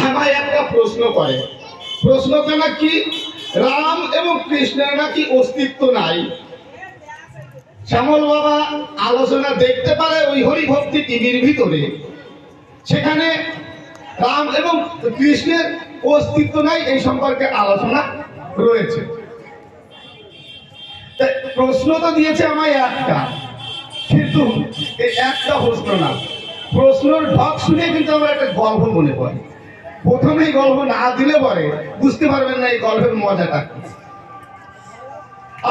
আমায় একটা প্রশ্ন করে, প্রশ্নটা নাকি রাম এবং কৃষ্ণের নাকি অস্তিত্ব নাই। শ্যামল বাবা আলোচনা দেখতে পারে ওই হরিভক্তি টিভির ভিতরে, সেখানে রাম এবং কৃষ্ণের অস্তিত্ব নাই এই সম্পর্কে আলোচনা রয়েছে। প্রশ্ন তো দিয়েছে আমায় একটা, কিন্তু এই একটা প্রশ্ন না, প্রশ্নের ঢক শুনে কিন্তু আমার একটা গল্প মনে পড়ে। প্রথমেই গল্প না দিলে পরে বুঝতে পারবেন না এই গল্পের মজাটা কি।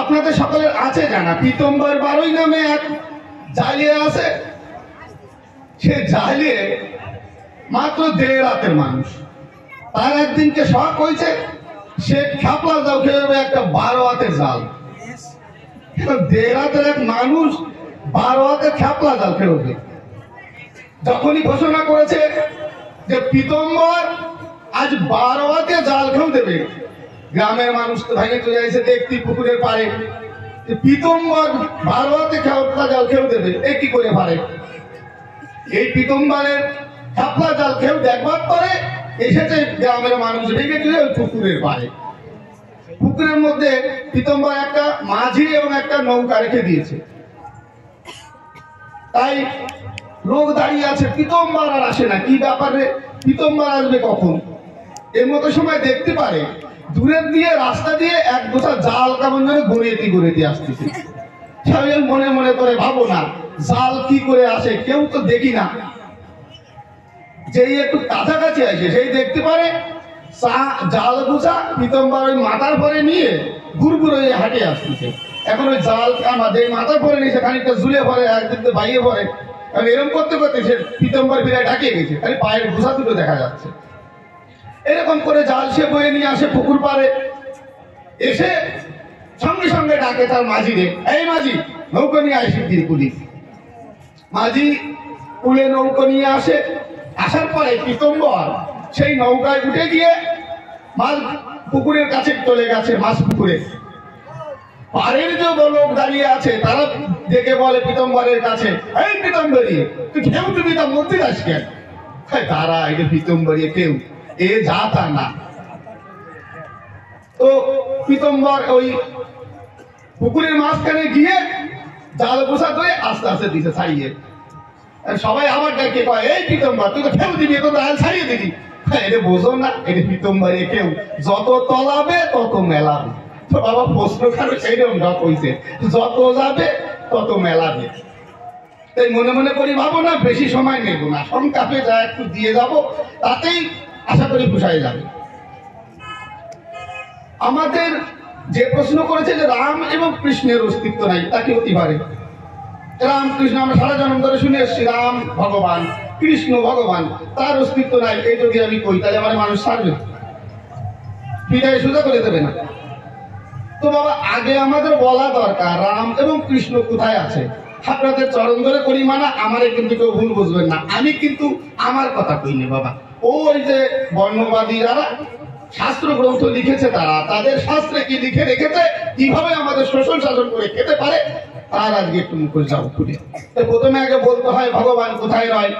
আপনাদের সকলের আছে জানা, পীতম্বর বারোই নামে এক জালিয়ে আছে। সে জালিয়ে মাত্র 1.5 রাতের মানুষ। তার একদিনকে শখ হয়েছে, সে খাপলা জাল খেলবে একটা 12 হাতের জাল। 1.5 রাতের এক মানুষ 12 হাতের খাপলা জাল খেলবে। যখনই ঘোষণা করেছে যে পীতম্বর আজ 12 হাতে জাল খেল দেবে, গ্রামের মানুষ তো ভেঙে চলে এসে দেখতি পুকুরের পাড়ে, পীতম্বর 12 হাতে খাপলা জাল খেল দেবে, এ কি করে পারে? এই পীতম্বরের খাপলা জাল খেল দেখবার পরে এসেছে গ্রামের মানুষ ভেঙে চলে ওই পুকুরের পাড়ে। পুকুরের মধ্যে পীতম্বর একটা মাঝি এবং একটা নৌকা রেখে দিয়েছে। তাই লোক দাঁড়িয়ে আছে, পীতম্বর আর আসে না, কি ব্যাপারে পীতম্বর আসবে কখন? এর মতো সময় দেখতে পারে দূরের দিয়ে রাস্তা দিয়ে এক গোছা জাল কেমন যেন গড়িয়ে আসতেছে। সবাই মনে মনে করে ভাবো না, জাল কি করে আসে, কেউ তো দেখি না। যেই একটু কাছাকাছি আসে সেই দেখতে পারে জাল গোছা পীতম্বর ওই মাথার পরে নিয়ে ঘুরঘুর হয়ে হাঁটে আসতেছে। এখন ওই জাল আমাদের মাথার পরে নিয়েছে, খানিকটা ঝুলে পড়ে, একদিন বাইরে পড়ে, এরকম করতে করতে সে পীতম্বর বিরাট ঢাকিয়ে গেছে, খালি পায়ের ঘোষা দুটো দেখা যাচ্ছে। এরকম করে জাল সে বয়ে নিয়ে আসে পুকুর পাড়ে, এসে সঙ্গে সঙ্গে ডাকে তার মাঝিরে, এই মাঝি নৌকো নিয়ে আসি পুলিশ। মাঝি কুলে নৌকো নিয়ে আসে। আসার পরে পীতম্বর সেই নৌকায় উঠে গিয়ে মাছ পুকুরের কাছে চলে গেছে, মাছ পুকুরে। পাড়ের যে লোক দাঁড়িয়ে আছে তারা দেখে বলে পীতম্বরের কাছে, এই পীতম্বরী তুই কেউ তুমি তা মরতে যাস কেন? তারা এটা পীতম্বরী কেউ, এ যা তা না। তো পীতম্বর ওই পুকুরের মাঝখানে গিয়ে জাল পোষা করে আস্তে আস্তে দিছে ছাড়িয়ে। সবাই আবার ডাকে কয়, এই পীতম্বর তুই তো ফেউ দিবি, তো জাল ছাড়িয়ে দিবি। এটা বোঝো না, এটা পীতম্বর কেউ যত তলাবে তত মেলাবে। তো বাবা প্রশ্ন কারো সেইরকম ডক হইছে, যত যাবে তত মেলাবে। তাই মনে মনে করি ভাবো না, বেশি সময় নেব না, সংক্ষেপে যা একটু দিয়ে যাব তাতেই আশা করি পোষায় যাবে। আমাদের যে প্রশ্ন করেছে যে রাম এবং কৃষ্ণের অস্তিত্ব নাই, তা কি হতে পারে? রাম কৃষ্ণ আমরা সারা জন্ম ধরে শুনে এসছি, রাম ভগবান, কৃষ্ণ ভগবান, তার অস্তিত্ব নাই। এই যদি আমি কই তাহলে আমার মানুষ ছাড়বে, বিদায় সোজা করে দেবে না। তো বাবা আগে আমাদের বলা দরকার রাম এবং কৃষ্ণ কোথায় আছে। আপনাদের চরণ ধরে করি মানা, আমারে কিন্তু কেউ ভুল বুঝবেন না, আমি কিন্তু আমার কথা কইনি বাবা। ওই যে বর্ণবাদী যারা শাস্ত্র গ্রন্থ লিখেছে, তারা তাদের শাস্ত্রে কি লিখে রেখেছে, কিভাবে আমাদের শোষণ শাসন করে খেতে পারে, তার আজকে একটু মুখোশ যাও খুলে। প্রথমে আগে বলতে হয় ভগবান কোথায় রয়।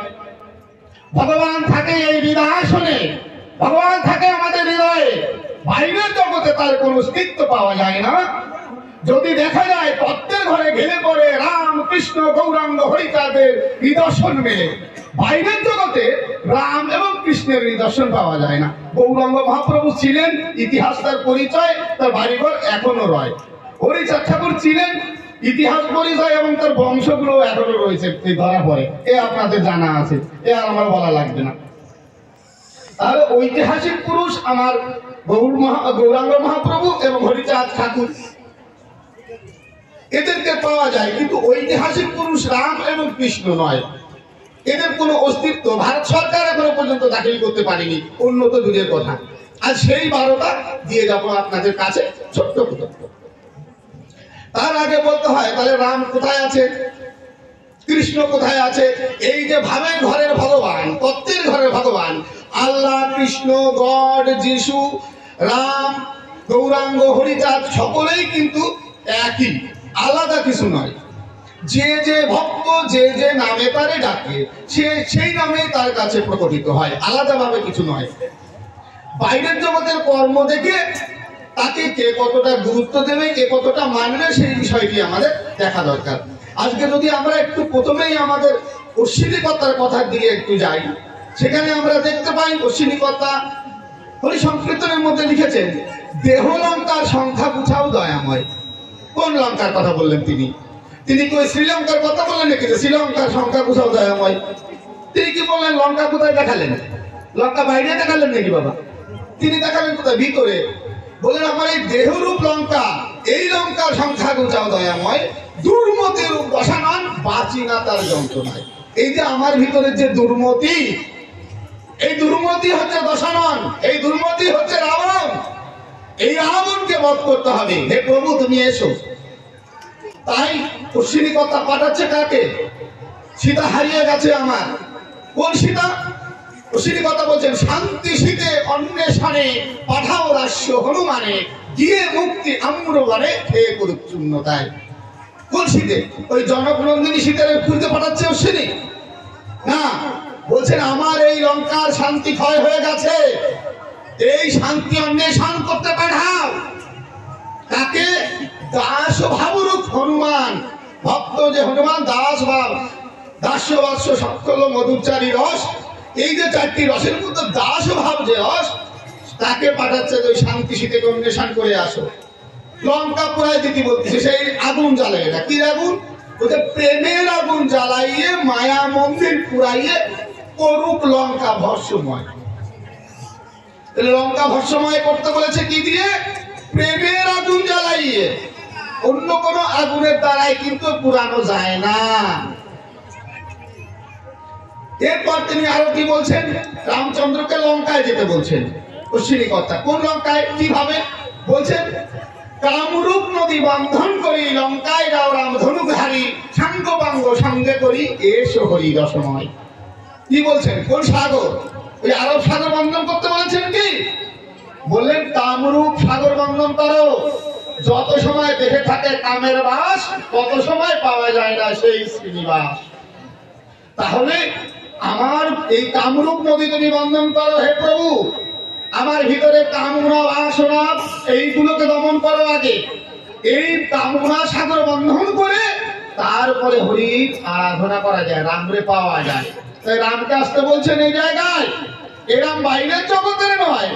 ভগবান থাকে এই হৃদয়াসনে, ভগবান থাকে আমাদের হৃদয়ে। বাইরের জগতে তার কোন অস্তিত্ব পাওয়া যায় না। যদি দেখা যায় তত্ত্বের ঘরে ঘেরে পড়ে রাম কৃষ্ণ গৌরাঙ্গ হরিচাঁদের নিদর্শন মেলে, বাইরের জগতে রাম এবং কৃষ্ণের নিদর্শন পাওয়া যায় না। গৌরাঙ্গ মহাপ্রভু ছিলেন, ইতিহাস তার পরিচয়, তার বাড়িঘর এখনো রয়। হরিচাঁদ ঠাকুর ছিলেন, ইতিহাস পরিচয় এবং তার বংশগুলো এখনো রয়েছে, ধরা পড়ে। এ আপনাদের জানা আছে, এ আর আমার বলা লাগবে না। তাহলে ঐতিহাসিক পুরুষ আমার গৌরাঙ্গ মহাপ্রভু এবং হরিচাঁদ ঠাকুর, এদেরকে পাওয়া যায়, কিন্তু ঐতিহাসিক পুরুষ রাম এবং কৃষ্ণ নয়। এদের কোনো অস্তিত্ব ভারত সরকার এখনো পর্যন্ত দাখিল করতে পারেনি, উন্নত যুগের কথা। আর সেই 12টা দিয়ে যাব আপনাদের কাছে ছোট্ট ছোট্ট। তার আগে বলতে হয় তাহলে রাম কোথায় আছে, কৃষ্ণ কোথায় আছে। এই যে ভাবের ঘরের ভগবান, তত্ত্বের ঘরের ভগবান, আল্লাহ, কৃষ্ণ, গড, যিশু, রাম, গৌরাঙ্গ, হরিচাঁদ সকলেই কিন্তু একই, আলাদা কিছু নয়। যে যে ভক্ত যে যে নামে তারে ডাকে, সে সেই নামে তার কাছে প্রকটিত হয়, আলাদাভাবে কিছু নয়। বাইরের জগতের কর্ম দেখে তাকে কে কতটা গুরুত্ব দেবে, কে কতটা মানবে, সেই বিষয়টি আমাদের দেখা দরকার। আজকে যদি আমরা একটু প্রথমেই আমাদের অশ্বিনীকতার কথার দিকে একটু যাই, সেখানে আমরা দেখতে পাই অশ্বিনীকতা হরিসংকীর্তনের মধ্যে লিখেছেন, দেহ লঙ্কার সংখ্যা বুঝাও দয়াময়। কোন লঙ্কার কথা বললেন তিনি? তিনি কি শ্রীলঙ্কার কথা বললেন নাকি শ্রীলঙ্কার সংখ্যা বুঝাও দয়াময়? তিনি কি বললেন? লঙ্কা কোথায় দেখালেন? লঙ্কা বাইরে দেখালেন নাকি বাবা? তিনি দেখালেন কোথায়? ভিতরে। বললেন আমার এই দেহরূপ লঙ্কা, এই লঙ্কার সংখ্যা বুঝাও দয়াময়, দুর্মতি রূপ বসানন, বাঁচি না তার যন্ত্রণায়। এই যে আমার ভিতরে যে দুর্মতি, এই দুর্মতি হচ্ছে দশানন, এই দুর্মতি হচ্ছে রাবণ। এই রাবণকে বধ করতে হবে। হে প্রভু তুমি এসো। তাই অশ্বিনীকতা পাঠাচ্ছে কাকে? সীতা হারিয়ে গেছে আমার। কোন সীতা? অশ্বিনীকতা বলছেন, শান্তি শীতে অন্বেষণে পাঠাও রাস্য হনুমানে, গিয়ে মুক্তি আম্রবারে খেয়ে করুক চূর্ণতায়। কোন শীতে? ওই জনক নন্দিনী সীতারে খুঁজতে পাঠাচ্ছে অশ্বিনী? না, বলছেন আমার এই লঙ্কার শান্তি ক্ষয় হয়ে গেছে, এই শান্তি অন্বেষণ করতে পাঠাও। তাকে দাস ভাবরূপ হনুমান, ভক্ত যে হনুমান, দাস ভাব, দাস্য বাস্য সকল মধুচারী রস, এই যে 4টি রসের মধ্যে দাস ভাব যে রস, তাকে পাঠাচ্ছে ওই শান্তি শীতে অন্বেষণ করে আসো। লঙ্কা পোড়ায় দিতে বলতেছে, সেই আগুন জ্বালায় না। কি আগুন? ওদের প্রেমের আগুন জ্বালাইয়ে মায়া মন্দির পুরাইয়ে করুক লঙ্কা ভস্মময়। লঙ্কা ভস্মময় করতে বলেছে কি দিয়ে? প্রেমের আগুন জ্বালাইয়ে। অন্য কোন আগুনের দ্বারাই কিন্তু পুরানো যায় না। এরপর তিনি আরো কি বলছেন? রামচন্দ্রকে লঙ্কায় যেতে বলছেন অশ্বিনীকতা। কোন লঙ্কায়? কিভাবে বলছেন? কামরূপ নদী বন্ধন করি, লঙ্কায় যাও রাম ধনুকধারী, সাঙ্গ বাঙ্গ সঙ্গে করি, এসো হরি রসময়। কি বলছেন? কোন সাগর? ওই আরব সাগর বন্ধন করতে বলেছেন কি? বললেন কামরূপ সাগর বন্ধন করো। যত সময় দেখে থাকে কামের বাস, তত সময় পাওয়া যায় না সেই শ্রীনিবাস। তাহলে আমার এই কামরূপ নদী তুমি বন্ধন করো হে প্রভু। আমার ভিতরে কামনা বাসনা এইগুলোকে দমন করো আগে। এই কামনা সাগর বন্ধন করে তারপরে হরির আরাধনা করা যায়, রামরে পাওয়া যায়। তাই রামকে আসতে বলছেন এই জায়গায়, এরাম বাইরের জগতের নয়।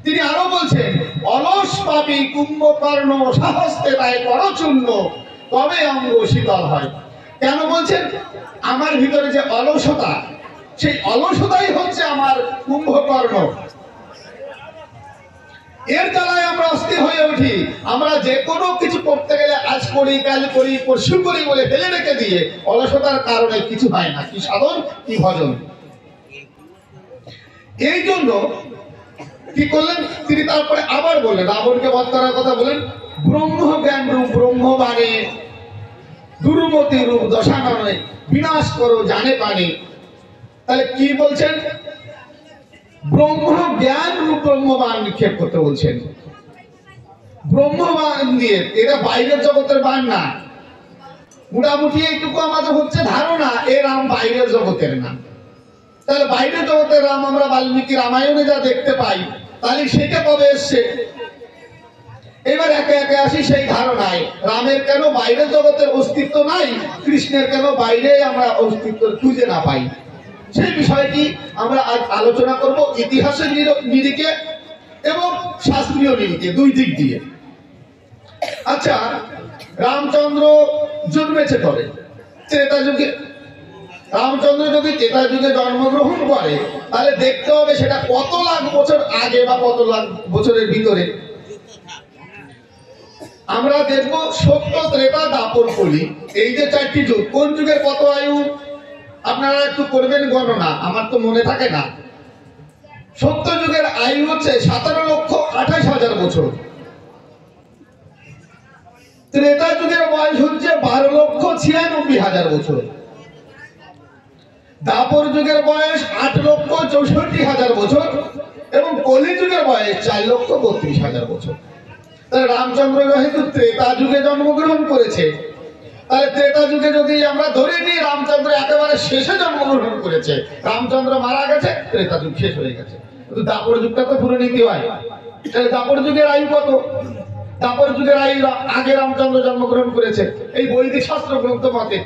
তিনি আরো বলছেন, অলস পাপী কুম্ভকর্ণ সাহস্তে তাই করচূর্ণ, তবে অঙ্গ শীতল হয়। কেন বলছেন? আমার ভিতরে যে অলসতা, সেই অলসতাই হচ্ছে আমার কুম্ভকর্ণ। এর জ্বালায় আমরা অস্থির হয়ে উঠি। আমরা যে কোনো কিছু করতে গেলে আজ করি, কাল করি, পরশু করি বলে ফেলে রেখে দিয়ে অলসতার কারণে কিছু হয় না, কি সাধন কি ভজন। এই জন্য কি করলেন তিনি? তারপরে আবার বললেন, রাবণকে বধ করার কথা বলেন, ব্রহ্ম জ্ঞান রূপ ব্রহ্মবাণে দুর্মতি রূপ দশাননে বিনাশ করো জানে পানে। তাহলে কি বলছেন? ব্রহ্ম জ্ঞান রূপ ব্রহ্মবাণ নিক্ষেপ করতে বলছেন। ব্রহ্মবাণ দিয়ে, এটা বাইরের জগতের বাণ না। মোটামুটি এইটুকু আমাদের হচ্ছে ধারণা, এ রাম বাইরের জগতের না। তাহলে বাইরের জগতের রাম আমরা বাল্মীকি রামায়ণে যা দেখতে পাই, তাহলে সেটা কবে এসছে? এবার একে একে আসি সেই ধারণায়, রামের কেন বাইরের জগতের অস্তিত্ব নাই, কৃষ্ণের কেন বাইরে আমরা অস্তিত্ব খুঁজে না পাই, সেই বিষয়টি আমরা আজ আলোচনা করব ইতিহাসের নিরিখে এবং শাস্ত্রীয় নিরিখে, দুই দিক দিয়ে। আচ্ছা, রামচন্দ্র জন্মেছে কবে? ত্রেতা যুগে। রামচন্দ্র যদি ত্রেতা যুগে জন্মগ্রহণ করে, তাহলে দেখতে হবে সেটা কত লাখ বছর আগে বা কত লাখ বছরের ভিতরে। আমরা দেখবো সত্য, ত্রেতা, দাপর, কলি, এই যে চারটি যুগ, কোন যুগের কত আয়ু আপনারা একটু করবেন গণনা, আমার তো মনে থাকে না। সত্য যুগের আয়ু হচ্ছে 17,28,000 বছর। ত্রেতা যুগের বয়স হচ্ছে 12,96,000 বছর। দাপর যুগের বয়স 8,64,000 বছর এবং কলি যুগের বয়স 4,32,000 বছর। তাহলে রামচন্দ্র যেহেতু ত্রেতা যুগে জন্মগ্রহণ করেছে, তাহলে ত্রেতা যুগে যদি আমরা ধরে নিই রামচন্দ্র একেবারে শেষে জন্মগ্রহণ করেছে, রামচন্দ্র মারা গেছে, ত্রেতা যুগ শেষ হয়ে গেছে। কিন্তু দাপর যুগটা তো পুরো নীতি হয়। তাহলে দাপর যুগের আয়ু কত? দাপর যুগের আয়ু আগে রামচন্দ্র জন্মগ্রহণ করেছে এই বৈদিক শাস্ত্র গ্রন্থ মতে।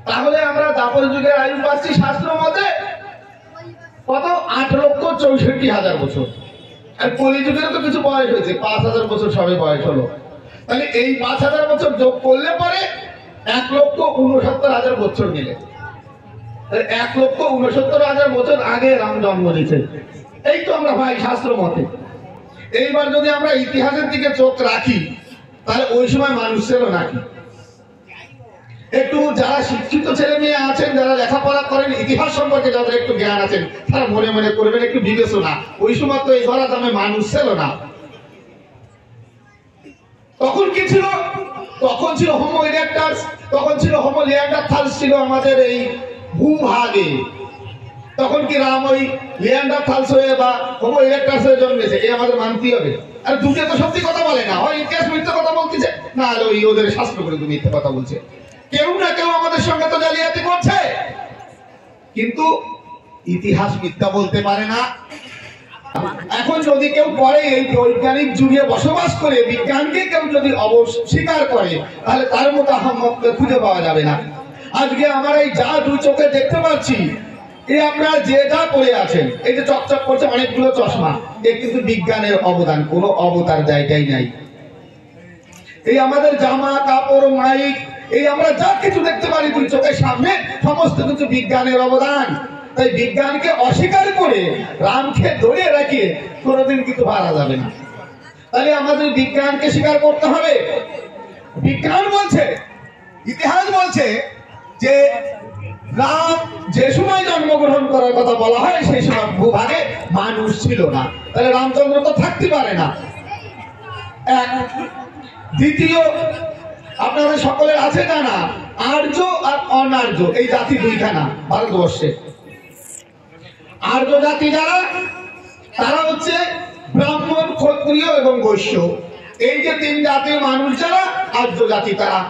তাহলে আমরা দাপর যুগের আয়ু পাচ্ছি শাস্ত্র মতে কত? 8,64,000 বছর। আর কলি যুগের তো কিছু বয়স হয়েছে, 5,000 বছর সবে বয়স হলো। তাহলে এই 5,000 বছর যোগ করলে পরে 1,69,000 বছর মিলে 1,69,000 বছর আগে রাম জন্ম নিয়েছে। এই তো আমরা ভাই শাস্ত্র মতে। এইবার যদি আমরা ইতিহাসের দিকে চোখ রাখি, তাহলে ওই সময় মানুষ ছিল নাকি? একটু যারা শিক্ষিত ছেলে মেয়ে আছেন, যারা লেখাপড়া করেন, ইতিহাস সম্পর্কে যাদের একটু জ্ঞান আছেন, তারা মনে মনে করবেন একটু বিবেচনা, ওই সময় তো এই ধরা দামে মানুষ ছিল না। তখন কি ছিল? তখন ছিল হোমো ইরেক্টাস, তখন ছিল হোমো লিয়ান্ডারথালস ছিল আমাদের এই ভূভাগে। তখন কি রাম ওই লিয়ান্ডারথালস হয়ে বা হোমো ইরেক্টাস হয়ে জন্মেছে? এই আমাদের মানতেই হবে। আর দুটো তো সত্যি কথা বলে না, হয় ইতিহাস মিথ্যা কথা বলতেছে, না হলে ওই ওদের শাস্ত্র করে তুমি মিথ্যা কথা বলছে। কেউ না কেউ আমাদের সঙ্গে তো জালিয়াতি করছে, কিন্তু ইতিহাস মিথ্যা বলতে পারে না। এখন যদি কেউ করে এই বৈজ্ঞানিক যুগে বসবাস করে বিজ্ঞানকে কেউ যদি অস্বীকার করে, তাহলে তার মতো আহম্মককে খুঁজে পাওয়া যাবে না। আজকে আমার এই যা দুই চোখে দেখতে পাচ্ছি, এই আপনারা যে যা করে আছেন, এই যে চকচক করছে অনেকগুলো চশমা, এ কিন্তু বিজ্ঞানের অবদান, কোনো অবতার জায়গায় নাই। এই আমাদের জামা কাপড়, মাইক, এই আমরা যা কিছু দেখতে পারি দুই চোখের সামনে, সমস্ত কিছু বিজ্ঞানের অবদান। তাই বিজ্ঞানকে অস্বীকার করে রামকে ধরে রাখে কোনোদিন কিন্তু পারা যাবে না। তাহলে আমাদের বিজ্ঞানকে স্বীকার করতে হবে। বিজ্ঞান বলছে, ইতিহাস বলছে যে রাম যে সময় জন্মগ্রহণ করার কথা বলা হয়, সেই সময় ভূভাগে মানুষ ছিল না। তাহলে রামচন্দ্র তো থাকতে পারে না। এক। দ্বিতীয়, আপনাদের সকলের আছে জানা, আর্য আর অনার্য এই জাতি দুইখানা ভারতবর্ষে। আর্য জাতি যারা, তারা হচ্ছে ব্রাহ্মণ, ক্ষত্রিয় এবং বৈশ্য, এই যে তিন জাতির মানুষ যারা আর্য জাতি, তারা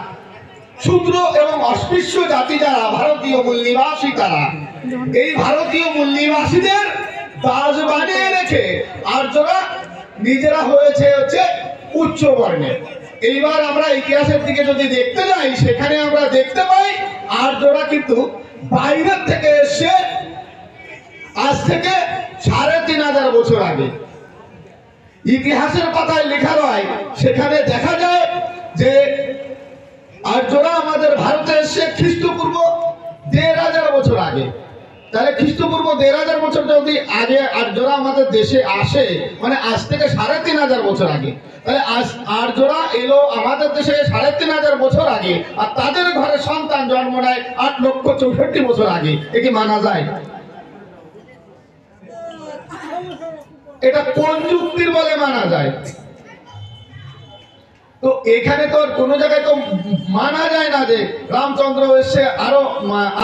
শূদ্র এবং অস্পৃশ্য জাতি যারা ভারতীয় মূল নিবাসী, তারা এই ভারতীয় মূল নিবাসীদের তাজ বানিয়ে রেখে আর্যরা নিজেরা হয়েছে উচ্চ বর্ণের। এইবার আমরা ইতিহাসের দিকে যদি দেখতে যাই, সেখানে আমরা দেখতে পাই আর্যরা কিন্তু বাইরের থেকে এসে আজ থেকে ৩৫০০ বছর আগে। ইতিহাসের পাতায় লেখা রয়, সেখানে দেখা যায় যে আর্যরা আমাদের ভারতে এসে খ্রিস্টপূর্ব ১৫০০ বছর আগে। তাহলে খ্রিস্টপূর্ব ১৫০০ বছর যদি আগে আর্যরা আমাদের দেশে আসে, মানে আজ থেকে ৩৫০০ বছর আগে। তাহলে আর্যরা এলো আমাদের দেশে ৩৫০০ বছর আগে, আর তাদের ঘরে সন্তান জন্ম নেয় ৮,৬৪,০০০ বছর আগে। এ কি মানা যায়? এটা কোন যুক্তির বলে মানা যায়? তো এখানে তো কোন জায়গায় তো মানা যায় না যে রামচন্দ্র এসছে আরো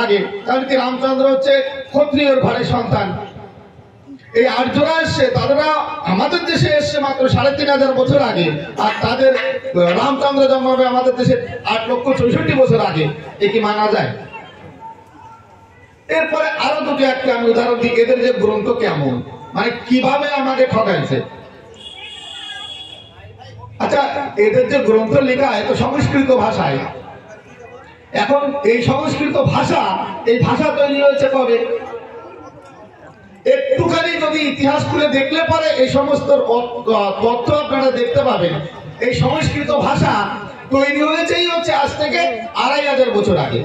আগে, কারণ কি রামচন্দ্র হচ্ছে ক্ষত্রিয়র ঘরের সন্তান। এই আর্যরা এসছে, তারা আমাদের দেশে এসছে মাত্র ৩৫০০ বছর আগে, আর তাদের রামচন্দ্র জন্ম হবে আমাদের দেশে ৮,৬৪,০০০ বছর আগে। এ কি মানা যায়? এরপরে আরো দুটি একটা আমি উদাহরণ দিই, এদের যে গ্রন্থ কেমন, মানে কিভাবে আমাকে ঠকাইছে। আচ্ছা, এদের যে গ্রন্থ লেখা এত সংস্কৃত ভাষায়। এখন এই সংস্কৃত ভাষা, এই ভাষা তৈরি হয়েছে কবে? একটুখানি যদি ইতিহাস খুলে দেখলে পারে এই সমস্ত তথ্য আপনারা দেখতে পাবেন। এই সংস্কৃত ভাষা তৈরি হয়েছেই আজ থেকে ২৫০০ বছর আগে।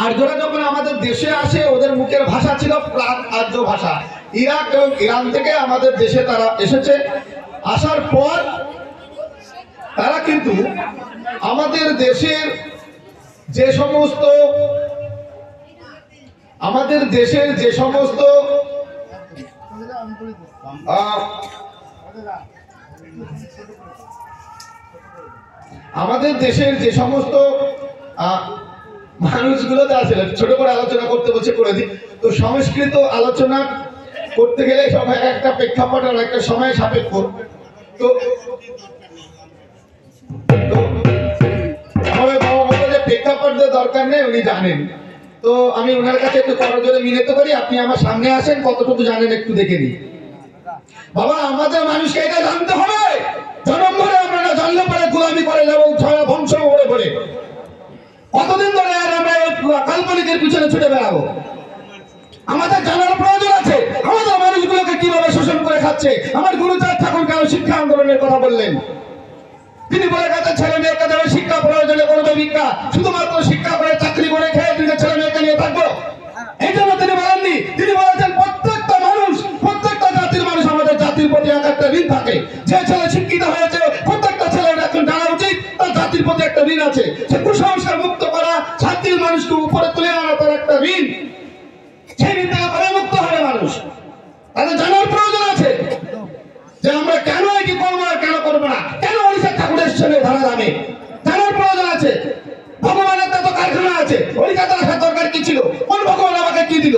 আর্যরা যখন আমাদের দেশে আসে, ওদের মুখের ভাষা ছিল প্রাক আর্য ভাষা। ইরাক এবং ইরান থেকে আমাদের দেশে তারা এসেছে। আসার পর তারা কিন্তু আমাদের দেশের যে সমস্ত আমাদের দেশের যে সমস্ত মানুষগুলো আছে, ছোট করে আলোচনা করতে বলছে, করে দিই। তো সংস্কৃত আলোচনা করতে গেলে সব একটা প্রেক্ষাপট আর একটা সময় সাপেক্ষ। তো আমাদের বাবা বলে যে প্রেক্ষাপটের দরকার নেই, উনি জানেন। তো আমি ওনার কাছে একটু করজোরে মিনতি করি, আপনি আমার সামনে আসেন, কতটুকু জানেন একটু দেখে নিই। বাবা, আমাদের মানুষকে এটা জানতে হবে, জন্ম ধরে আমরা না জানলে পরে গোলামি করে যাবো, ছড়া বংশ ভরে ভরে। কতদিন ধরে আর আমরা কাল্পনিকের পিছনে ছুটে বেড়াবো? আমাদের জানার প্রয়োজন আছে, আমাদের মানুষগুলোকে কিভাবে শোষণ করে খাচ্ছে। আমার গুরুচাঁদ ঠাকুর কেন শিক্ষা আন্দোলনের কথা বললেন? তিনি বলে গেছেন ছেলে মেয়েকে দেবে শিক্ষা, প্রয়োজনে করবে ভিক্ষা, শুধুমাত্র শিক্ষা করে চাকরি করে খেয়ে তিনি ছেলে মেয়েকে নিয়ে থাকবো, এই জন্য তিনি বলেননি। তিনি বলেছেন প্রত্যেকটা মানুষ, প্রত্যেকটা জাতির মানুষ, আমাদের জাতির প্রতি একটা ঋণ থাকে। যে ছেলে শিক্ষিত হয়েছে, প্রত্যেকটা ছেলের এখন জানা উচিত তার জাতির প্রতি একটা ঋণ আছে। সে কুসংস্কার মুক্ত করা, জাতির মানুষকে উপরে তুলে আনা তার একটা ঋণ। সেই ঋণ থেকে পরে মুক্ত হবে মানুষ। তাদের জানার প্রয়োজন আছে যে আমরা কেন কি করবো আর কেন করবো না, কেন ওড়িশা ঠাকুরের সঙ্গে ধরা যাবে, জানার প্রয়োজন আছে। ভগবানের তো কারখানা আছে, ওড়িশাতে আসার দরকার কি ছিল? কোন ভগবান আমাকে কি দিল?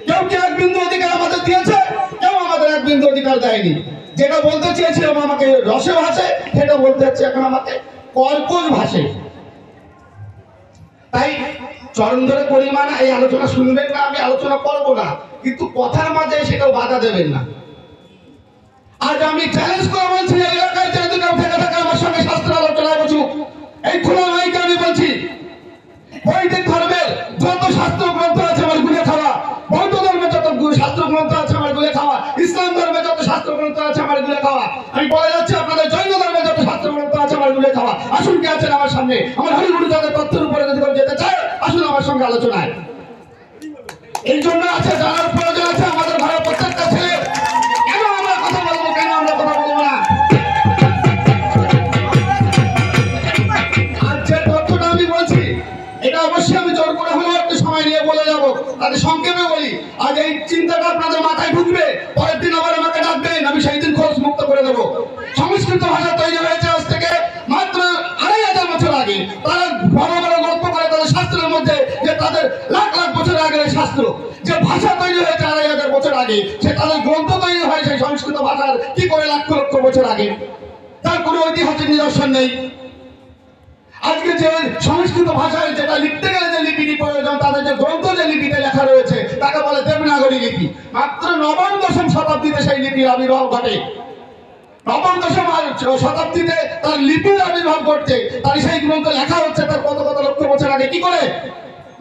কেউ কি এক বিন্দু অধিকার আমাদের দিয়েছে? কেউ আমাদের এক বিন্দু অধিকার দেয়নি। যেটা বলতে চেয়েছিলাম আমাকে রসে ভাসে, সেটা বলতে হচ্ছে এখন আমাকে কর্কশ ভাসে। তাই চরণ ধরে পরিমাণ এই আলোচনা শুনবেন না, আমি আলোচনা করবো না, কিন্তু কথার মাঝে সেটাও বাধা দেবেন না। আজ আমি চ্যালেঞ্জ করে বলছি, এই এলাকায় যদি কেউ থেকে থাকে আমার সঙ্গে শাস্ত্র আলোচনায় বসুক। এই খোলা মাইকে আমি বলছি, বৈদিক ধর্মের যত শাস্ত্র গ্রন্থ আছে আমার গুলে খাওয়া, বৌদ্ধ ধর্মের যত শাস্ত্র গ্রন্থ আছে আমার গুলে খাওয়া, ইসলাম ধর্মের যত শাস্ত্র গ্রন্থ আছে আমার গুলে খাওয়া। আমি বলে যাচ্ছি আপনাদের জৈন ধর্মের যত শাস্ত্র গ্রন্থ আছে আমার গুলে খাওয়া। আসুন, কে আছেন আমার সামনে? আমার হরিগুরু যাদের তথ্যের উপরে যদি কেউ যেতে চায়, আসুন আমার সঙ্গে আলোচনায়। এই জন্য আছে, জানার প্রয়োজন আছে আমাদের ঘরের প্রত্যেকটা ছেলে। কেন আমরা কথা বলবো, কেন আমরা কথা বলবো না? আর যে তথ্যটা আমি বলছি, এটা অবশ্যই আমি জোর করে হলেও একটু সময় নিয়ে বলে যাবো। তাদের সংক্ষেপে বলি, আজ এই চিন্তাটা আপনাদের মাথায় ঢুকবে, পরের দিন আবার আমাকে ডাকবেন, আমি সেই দিন খরচ মুক্ত করে দেবো। সংস্কৃত ভাষা তৈরি হয়েছে আজ থেকে মাত্র ২৫০০ বছর আগে। তারা বড় বড় গল্প করে তাদের শাস্ত্রের মধ্যে যে তাদের লাখ লাখ বছর আগের শাস্ত্র, যে ভাষা তৈরি হয়েছে ২৫০০ বছর আগে, সে তাদের গ্রন্থ তৈরি হয় সেই সংস্কৃত ভাষার কি করে লক্ষ লক্ষ বছর আগে। তার কোনো ঐতিহাসিক নিদর্শন নেই। আজকে যে সংস্কৃত ভাষায় যেটা লিখতে গেলে যে লিপিটি প্রয়োজন, তাদের যে গ্রন্থ যে লিপিতে লেখা রয়েছে, তাকে বলে দেবনাগরী লিপি। মাত্র নবম দশম শতাব্দীতে সেই লিপির আবির্ভাব ঘটে। নবম দশম শতাব্দীতে তার লিপির আবির্ভাব ঘটছে, তার সেই গ্রন্থ লেখা হচ্ছে তার কত কত লক্ষ বছর আগে। কি করে?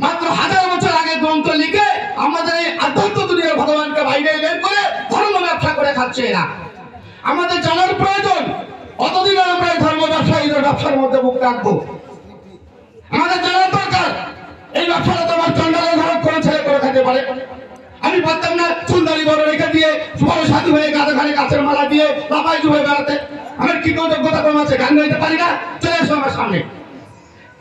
মাত্র 1000 বছর আগে গ্রন্থ লিখে আমাদের এই আধ্যাত্ম দুনিয়ার ভগবানকে বাইরে বের করে ধর্ম ব্যবসা করে খাচ্ছে না। আমাদের জানার প্রয়োজন, কতদিন আমরা এই ধর্ম ব্যবসায়ীদের ব্যবসার মধ্যে মুখ রাখবো? আমাদের জানার দরকার এই ব্যবসাটা তোমার চন্ডালের ঘর করে ছেলে করে খেতে পারে। আমি পারতাম না সুন্দরী বড় রেখে দিয়ে বড় সাধু হয়ে গাছে ঘাড়ে গাছের মালা দিয়ে লাফাই ডুবে বেড়াতে? আমার কি কোনো যোগ্যতা কম আছে? গান গাইতে পারি না? চলে এসো আমার সামনে।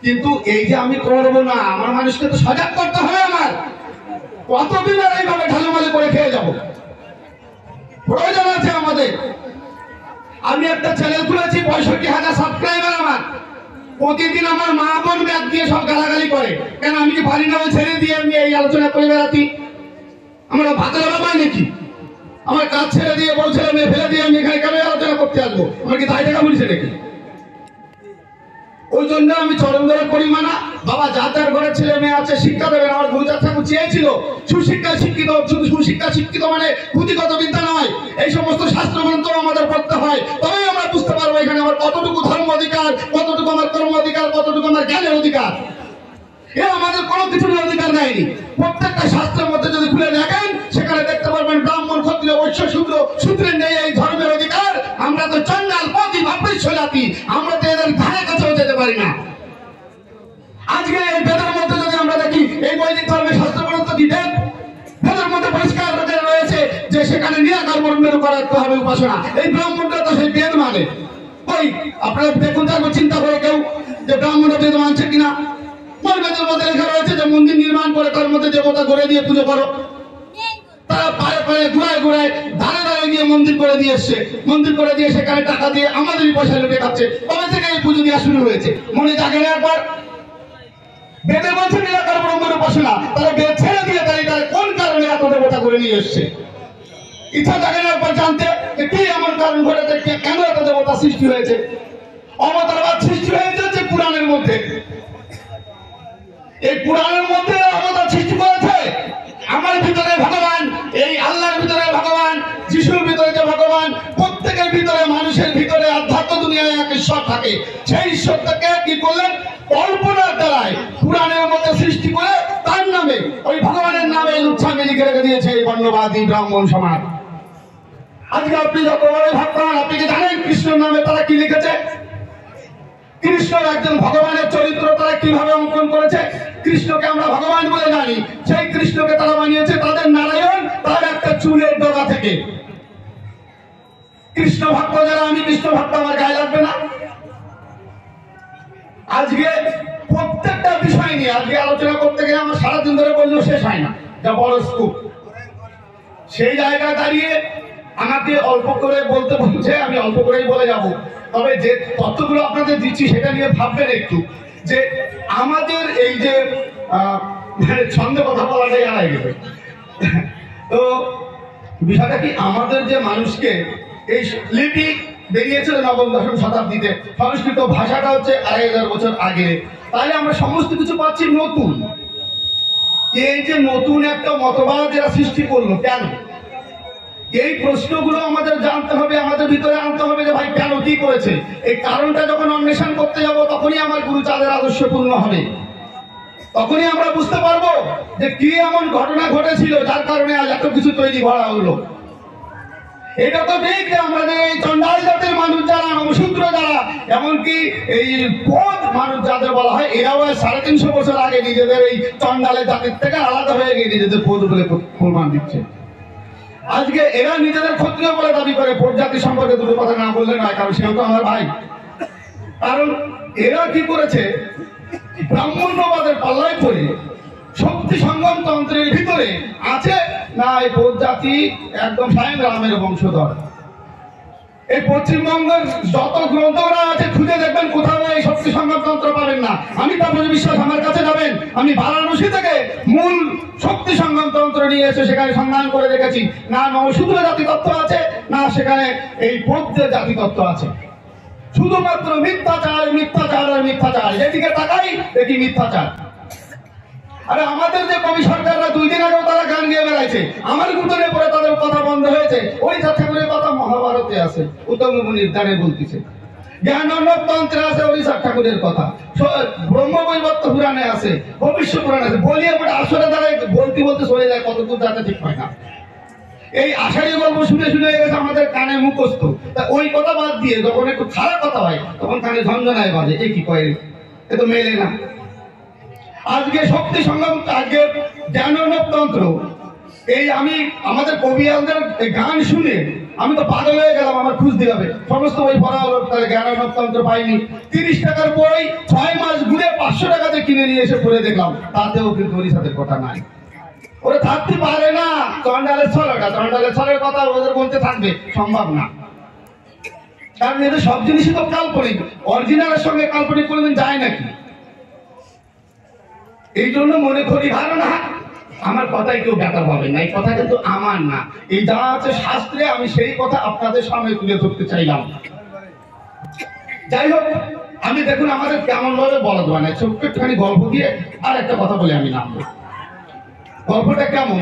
কিন্তু এই যে আমি করবো না, আমার মানুষকে তো সজাগ করতে হবে। আমার কতদিন আর এইভাবে ঢালুমালি করে খেয়ে যাবো? প্রয়োজন আছে আমাদের। আমি একটা চ্যানেল খুলেছি, 65,000 সাবস্ক্রাইবার আমার। প্রতিদিন আমার মা বোন ব্যাগ দিয়ে সব গালাগালি করে। কেন? আমি কি পারি না ওই ছেড়ে দিয়ে আমি এই আলোচনা করে বেড়াতি? আমরা ভাতের বাবা নাকি? আমার কাজ ছেড়ে দিয়ে বউ ছেলে মেয়ে ফেলে দিয়ে আমি এখানে কেন আলোচনা করতে আসবো? আমার কি দায় টাকা বলছে নাকি? ওই জন্য আমি চরম ধরে করি মানা। বাবা যার ঘরে ছেলে মেয়ে আছে শিক্ষা দেবেন। আমার গুরুজাত ঠাকুর চেয়েছিল সুশিক্ষা শিক্ষিত, শুধু সুশিক্ষা শিক্ষিত মানে পুঁথিগত বিদ্যা নয়, এই সমস্ত শাস্ত্র গ্রন্থ আমাদের পড়তে হয়। তবেই আমরা বুঝতে পারবো এখানে আমার কতটুকু ধর্ম অধিকার, কতটুকু আমার কর্ম অধিকার, কতটুকু আমার জ্ঞানের অধিকার। এ আমাদের কোনো কিছুর অধিকার নেয়নি। প্রত্যেকটা শাস্ত্রের মধ্যে যদি খুলে দেখেন সেখানে দেখতে পারবেন ব্রাহ্মণ ক্ষত্রিয় বৈশ্য শূদ্র, শূদ্রের নেই এই ধর্মের অধিকার। আমরা তো চন্ডাল পতি ভাবৃষ্য জাতি, আমরা তো এদের ধারে কাছেও যেতে পারি না। আজকে এই বেদের মধ্যে যদি আমরা দেখি এই বৈদিক ধর্মের শাস্ত্র গ্রন্থ দিতেন, বেদের মধ্যে পরিষ্কার রয়েছে যে সেখানে নিরাকার ব্রহ্মের উপর রাখতে হবে উপাসনা। এই ব্রাহ্মণটা তো সেই বেদ মানে। ওই আপনারা দেখুন, তারপর চিন্তা করে কেউ যে ব্রাহ্মণরা বেদ মানছে কিনা। বেদের মধ্যে লেখা রয়েছে যে মন্দির নির্মাণ করে তার মধ্যে দেবতা করে দিয়ে পুজো করো। তারা পায়ে পায়ে ঘুরায় ঘুরায় ধারে ধারে গিয়ে মন্দির করে দিয়ে এসছে। মন্দির করে দিয়ে সেখানে টাকা দিয়ে আমাদেরই পয়সা লুটে খাচ্ছে। তবে থেকে এই পুজো দেওয়া শুরু হয়েছে। মনে জাগে না একবার? বেদে বলছে নিরাকার ব্রহ্মের উপাসনা, তারা বেদ ছেড়ে দিয়ে তাই কোন কারণে এত দেবতা করে নিয়ে এসছে? ইচ্ছা জাগে না একবার জানতে যে কি এমন কারণ ঘটেছে, কেন এত দেবতা সৃষ্টি হয়েছে? অবতারবাদ সৃষ্টি হয়েছে যে পুরাণের মধ্যে। এই পুরাণের মধ্যে অবতার সৃষ্টি করেছে। আমার ভিতরে ভগবান, এই আল্লাহর ভিতরে ভগবান, যিশুর ভিতরে যে ভগবান, প্রত্যেকের ভিতরে মানুষের ভিতরে আধ্যাত্ম দুনিয়ায় এক ঈশ্বর থাকে। সেই ঈশ্বরটাকে কি করলেন? কল্পনার দ্বারায় পুরাণের মধ্যে সৃষ্টি করে তার নামে, ওই ভগবানের নামে লুচ্ছামি লিখে রেখে দিয়েছে এই বর্ণবাদী ব্রাহ্মণ সমাজ। আজকে আপনি যত বড় ভগবান, আপনি কি জানেন কৃষ্ণের নামে তারা কি লিখেছে? কৃষ্ণ একজন ভগবানের চরিত্র তারা কিভাবে অঙ্কন করেছে? কৃষ্ণকে আমরা ভগবান বলে জানি, সেই কৃষ্ণকে তারা বানিয়েছে তাদের নারায়ণ, তার একটা চুলের ডগা থেকে। কৃষ্ণ ভক্ত যারা, আমি কৃষ্ণ ভক্ত, আমার গায়ে লাগবে না? আজকে প্রত্যেকটা বিষয় নিয়ে আজকে আলোচনা করতে গেলে আমার সারাদিন ধরে বললেও শেষ হয় না, যা বড় স্কুপ। সেই জায়গায় দাঁড়িয়ে আমাকে অল্প করে বলতে বলছে, আমি অল্প করেই বলে যাব। তবে যে তথ্যগুলো আপনাদের দিচ্ছি সেটা নিয়ে ভাববেন একটু, যে আমাদের এই যে ছন্দে কথা বলাটাই হারাই গেছে। তো বিষয়টা কি, আমাদের যে মানুষকে এই লিপি বেরিয়েছিল নবম দশম শতাব্দীতে, সংস্কৃত ভাষাটা হচ্ছে 2500 বছর আগে। তাহলে আমরা সমস্ত কিছু পাচ্ছি নতুন। এই যে নতুন একটা মতবাদ এরা সৃষ্টি করলো কেন? এই প্রশ্নগুলো আমাদের জানতে হবে, আমাদের ভিতরে আনতে হবে যে ভাই কেন, কি করেছে। এই কারণটা যখন অন্বেষণ করতে যাব তখনই আমার গুরুচাঁদের আদর্শ পূর্ণ হবে। তখনই আমরা বুঝতে পারবো যে কি এমন ঘটনা ঘটেছিল যার কারণে আজ এত কিছু তৈরি করা হলো। এটা তো ঠিক যে আমাদের এই চন্ডাল জাতের মানুষ যারা, নমশূদ্র যারা, এমনকি এই পোদ মানুষ যাদের বলা হয়, এরাও 350 বছর আগে নিজেদের এই চন্ডালের জাতির থেকে আলাদা হয়ে গিয়ে নিজেদের পোদ বলে প্রমাণ দিচ্ছে। আজকে এরা নিজেদের ক্ষত্রিয় বলে দাবি করে। প্রজাতি সম্পর্কে দুটো কথা না বললে নয়, কারণ সেও তো আমার ভাই। কারণ এরা কি করেছে, ব্রাহ্মণ্যবাদের পাল্লায় পড়ে শক্তি সঙ্গম তন্ত্রের ভিতরে আছে না এই প্রজাতি একদম স্বয়ং রামের বংশধর। এই পশ্চিমবঙ্গের যত গ্রন্থরা আছে খুঁজে দেখবেন, কোথাও এই শক্তি সঙ্গম তন্ত্র পাবেন না। আমি তারপরে বিশ্বাস আমার কাছে যাবেন, আমি বারাণসী থেকে মূল শক্তি সঙ্গম তন্ত্র নিয়ে এসে সেখানে সন্ধান করে দেখেছি, না নমশূদ্র জাতি তত্ত্ব আছে, না সেখানে এই বৌদ্ধের জাতি তত্ত্ব আছে। শুধুমাত্র মিথ্যাচার, মিথ্যাচার আর মিথ্যাচার। যেদিকে তাকাই দেখি মিথ্যাচার। আরে আমাদের যে কবি সরকাররা 2 দিন আগেও তারা গান গেয়ে বেড়াইছে, আমার গুতরে পরে তাদের কথা বন্ধ হয়েছে। ওই ঠাকুরের কথা মহাভারতে আছে, উত্তম মুনির গানে বলতেছে, জ্ঞানর্ণব তন্ত্রে আছে হরিচাঁদ ঠাকুরের কথা, ব্রহ্মবৈবর্ত পুরাণে আছে, ভবিষ্য পুরাণে আছে। বলিয়ে বলে আসলে তারা বলতে বলতে চলে যায়, কতদূর যাতে ঠিক হয় না। এই আষাঢ়ি গল্প শুনে শুনে গেছে আমাদের কানে মুখস্থ। তা ওই কথা বাদ দিয়ে যখন একটু খারাপ কথা হয় তখন কানে ঝঞ্ঝনায় বাজে, এ কি কয়, এ তো মেলে না। আজকে শক্তি সংগ্রাম, আজকে জ্ঞানর্ণব তন্ত্র, এই আমি আমাদের কবিয়ালদের গান শুনে আমি তো পাগল হয়ে গেলাম। আমার খুঁজ দিতে হবে, সমস্ত বই পড়া হলো, তাহলে জ্ঞানর্ণব তন্ত্র পাইনি। 30 টাকার বই 6 মাস ঘুরে 500 টাকাতে কিনে নিয়ে এসে পড়ে দেখলাম, তাতেও কিন্তু হরিচাঁদের কথা নাই। ওরা থাকতে পারে না, চন্ডালের ছলটা, চন্ডালের ছলের কথা ওদের বলতে থাকবে, সম্ভব না। কারণ এদের সব জিনিসই তো কাল্পনিক, অরিজিনালের সঙ্গে কাল্পনিক কোনোদিন যায় নাকি? এই জন্য মনে করি ধারণা আমার কথাই কেউ ব্যাপার হবে না, এই কথা কিন্তু আমার না, এই যা আছে শাস্ত্রে, আমি সেই কথা আপনাদের সামনে তুলে ধরতে চাইলাম। যাই হোক, আমি দেখুন আমাদের কেমন ভাবে বলা যায় না, ছোট্ট একটুখানি গল্প দিয়ে আর একটা কথা বলে আমি নামবো। গল্পটা কেমন,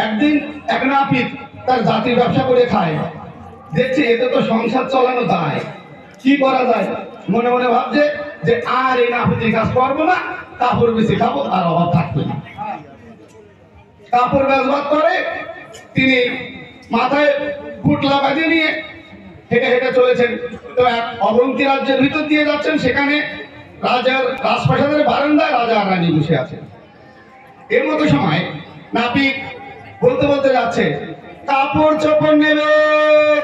একদিন এক নাপিত তার জাতির ব্যবসা করে খায়, দেখছে এতে তো সংসার চালানো দায়, কি করা যায়? মনে মনে ভাবছে যে আর এই নাপিতের কাজ করবো না, কাপড় বেশি খাবো, আর অভাব থাকবে না। কাপড় বেচবাদ করে তিনি মাথায় পুটলা বাঁধিয়ে নিয়ে হেঁটে হেঁটে চলেছেন। তো এক অবন্তী রাজ্যের ভিতর দিয়ে যাচ্ছেন, সেখানে রাজার রাজপ্রাসাদের বারান্দায় রাজা আর রানী বসে আছেন। এর মতো সময় নাপিত বলতে বলতে যাচ্ছে, কাপড় চোপড় নেবে,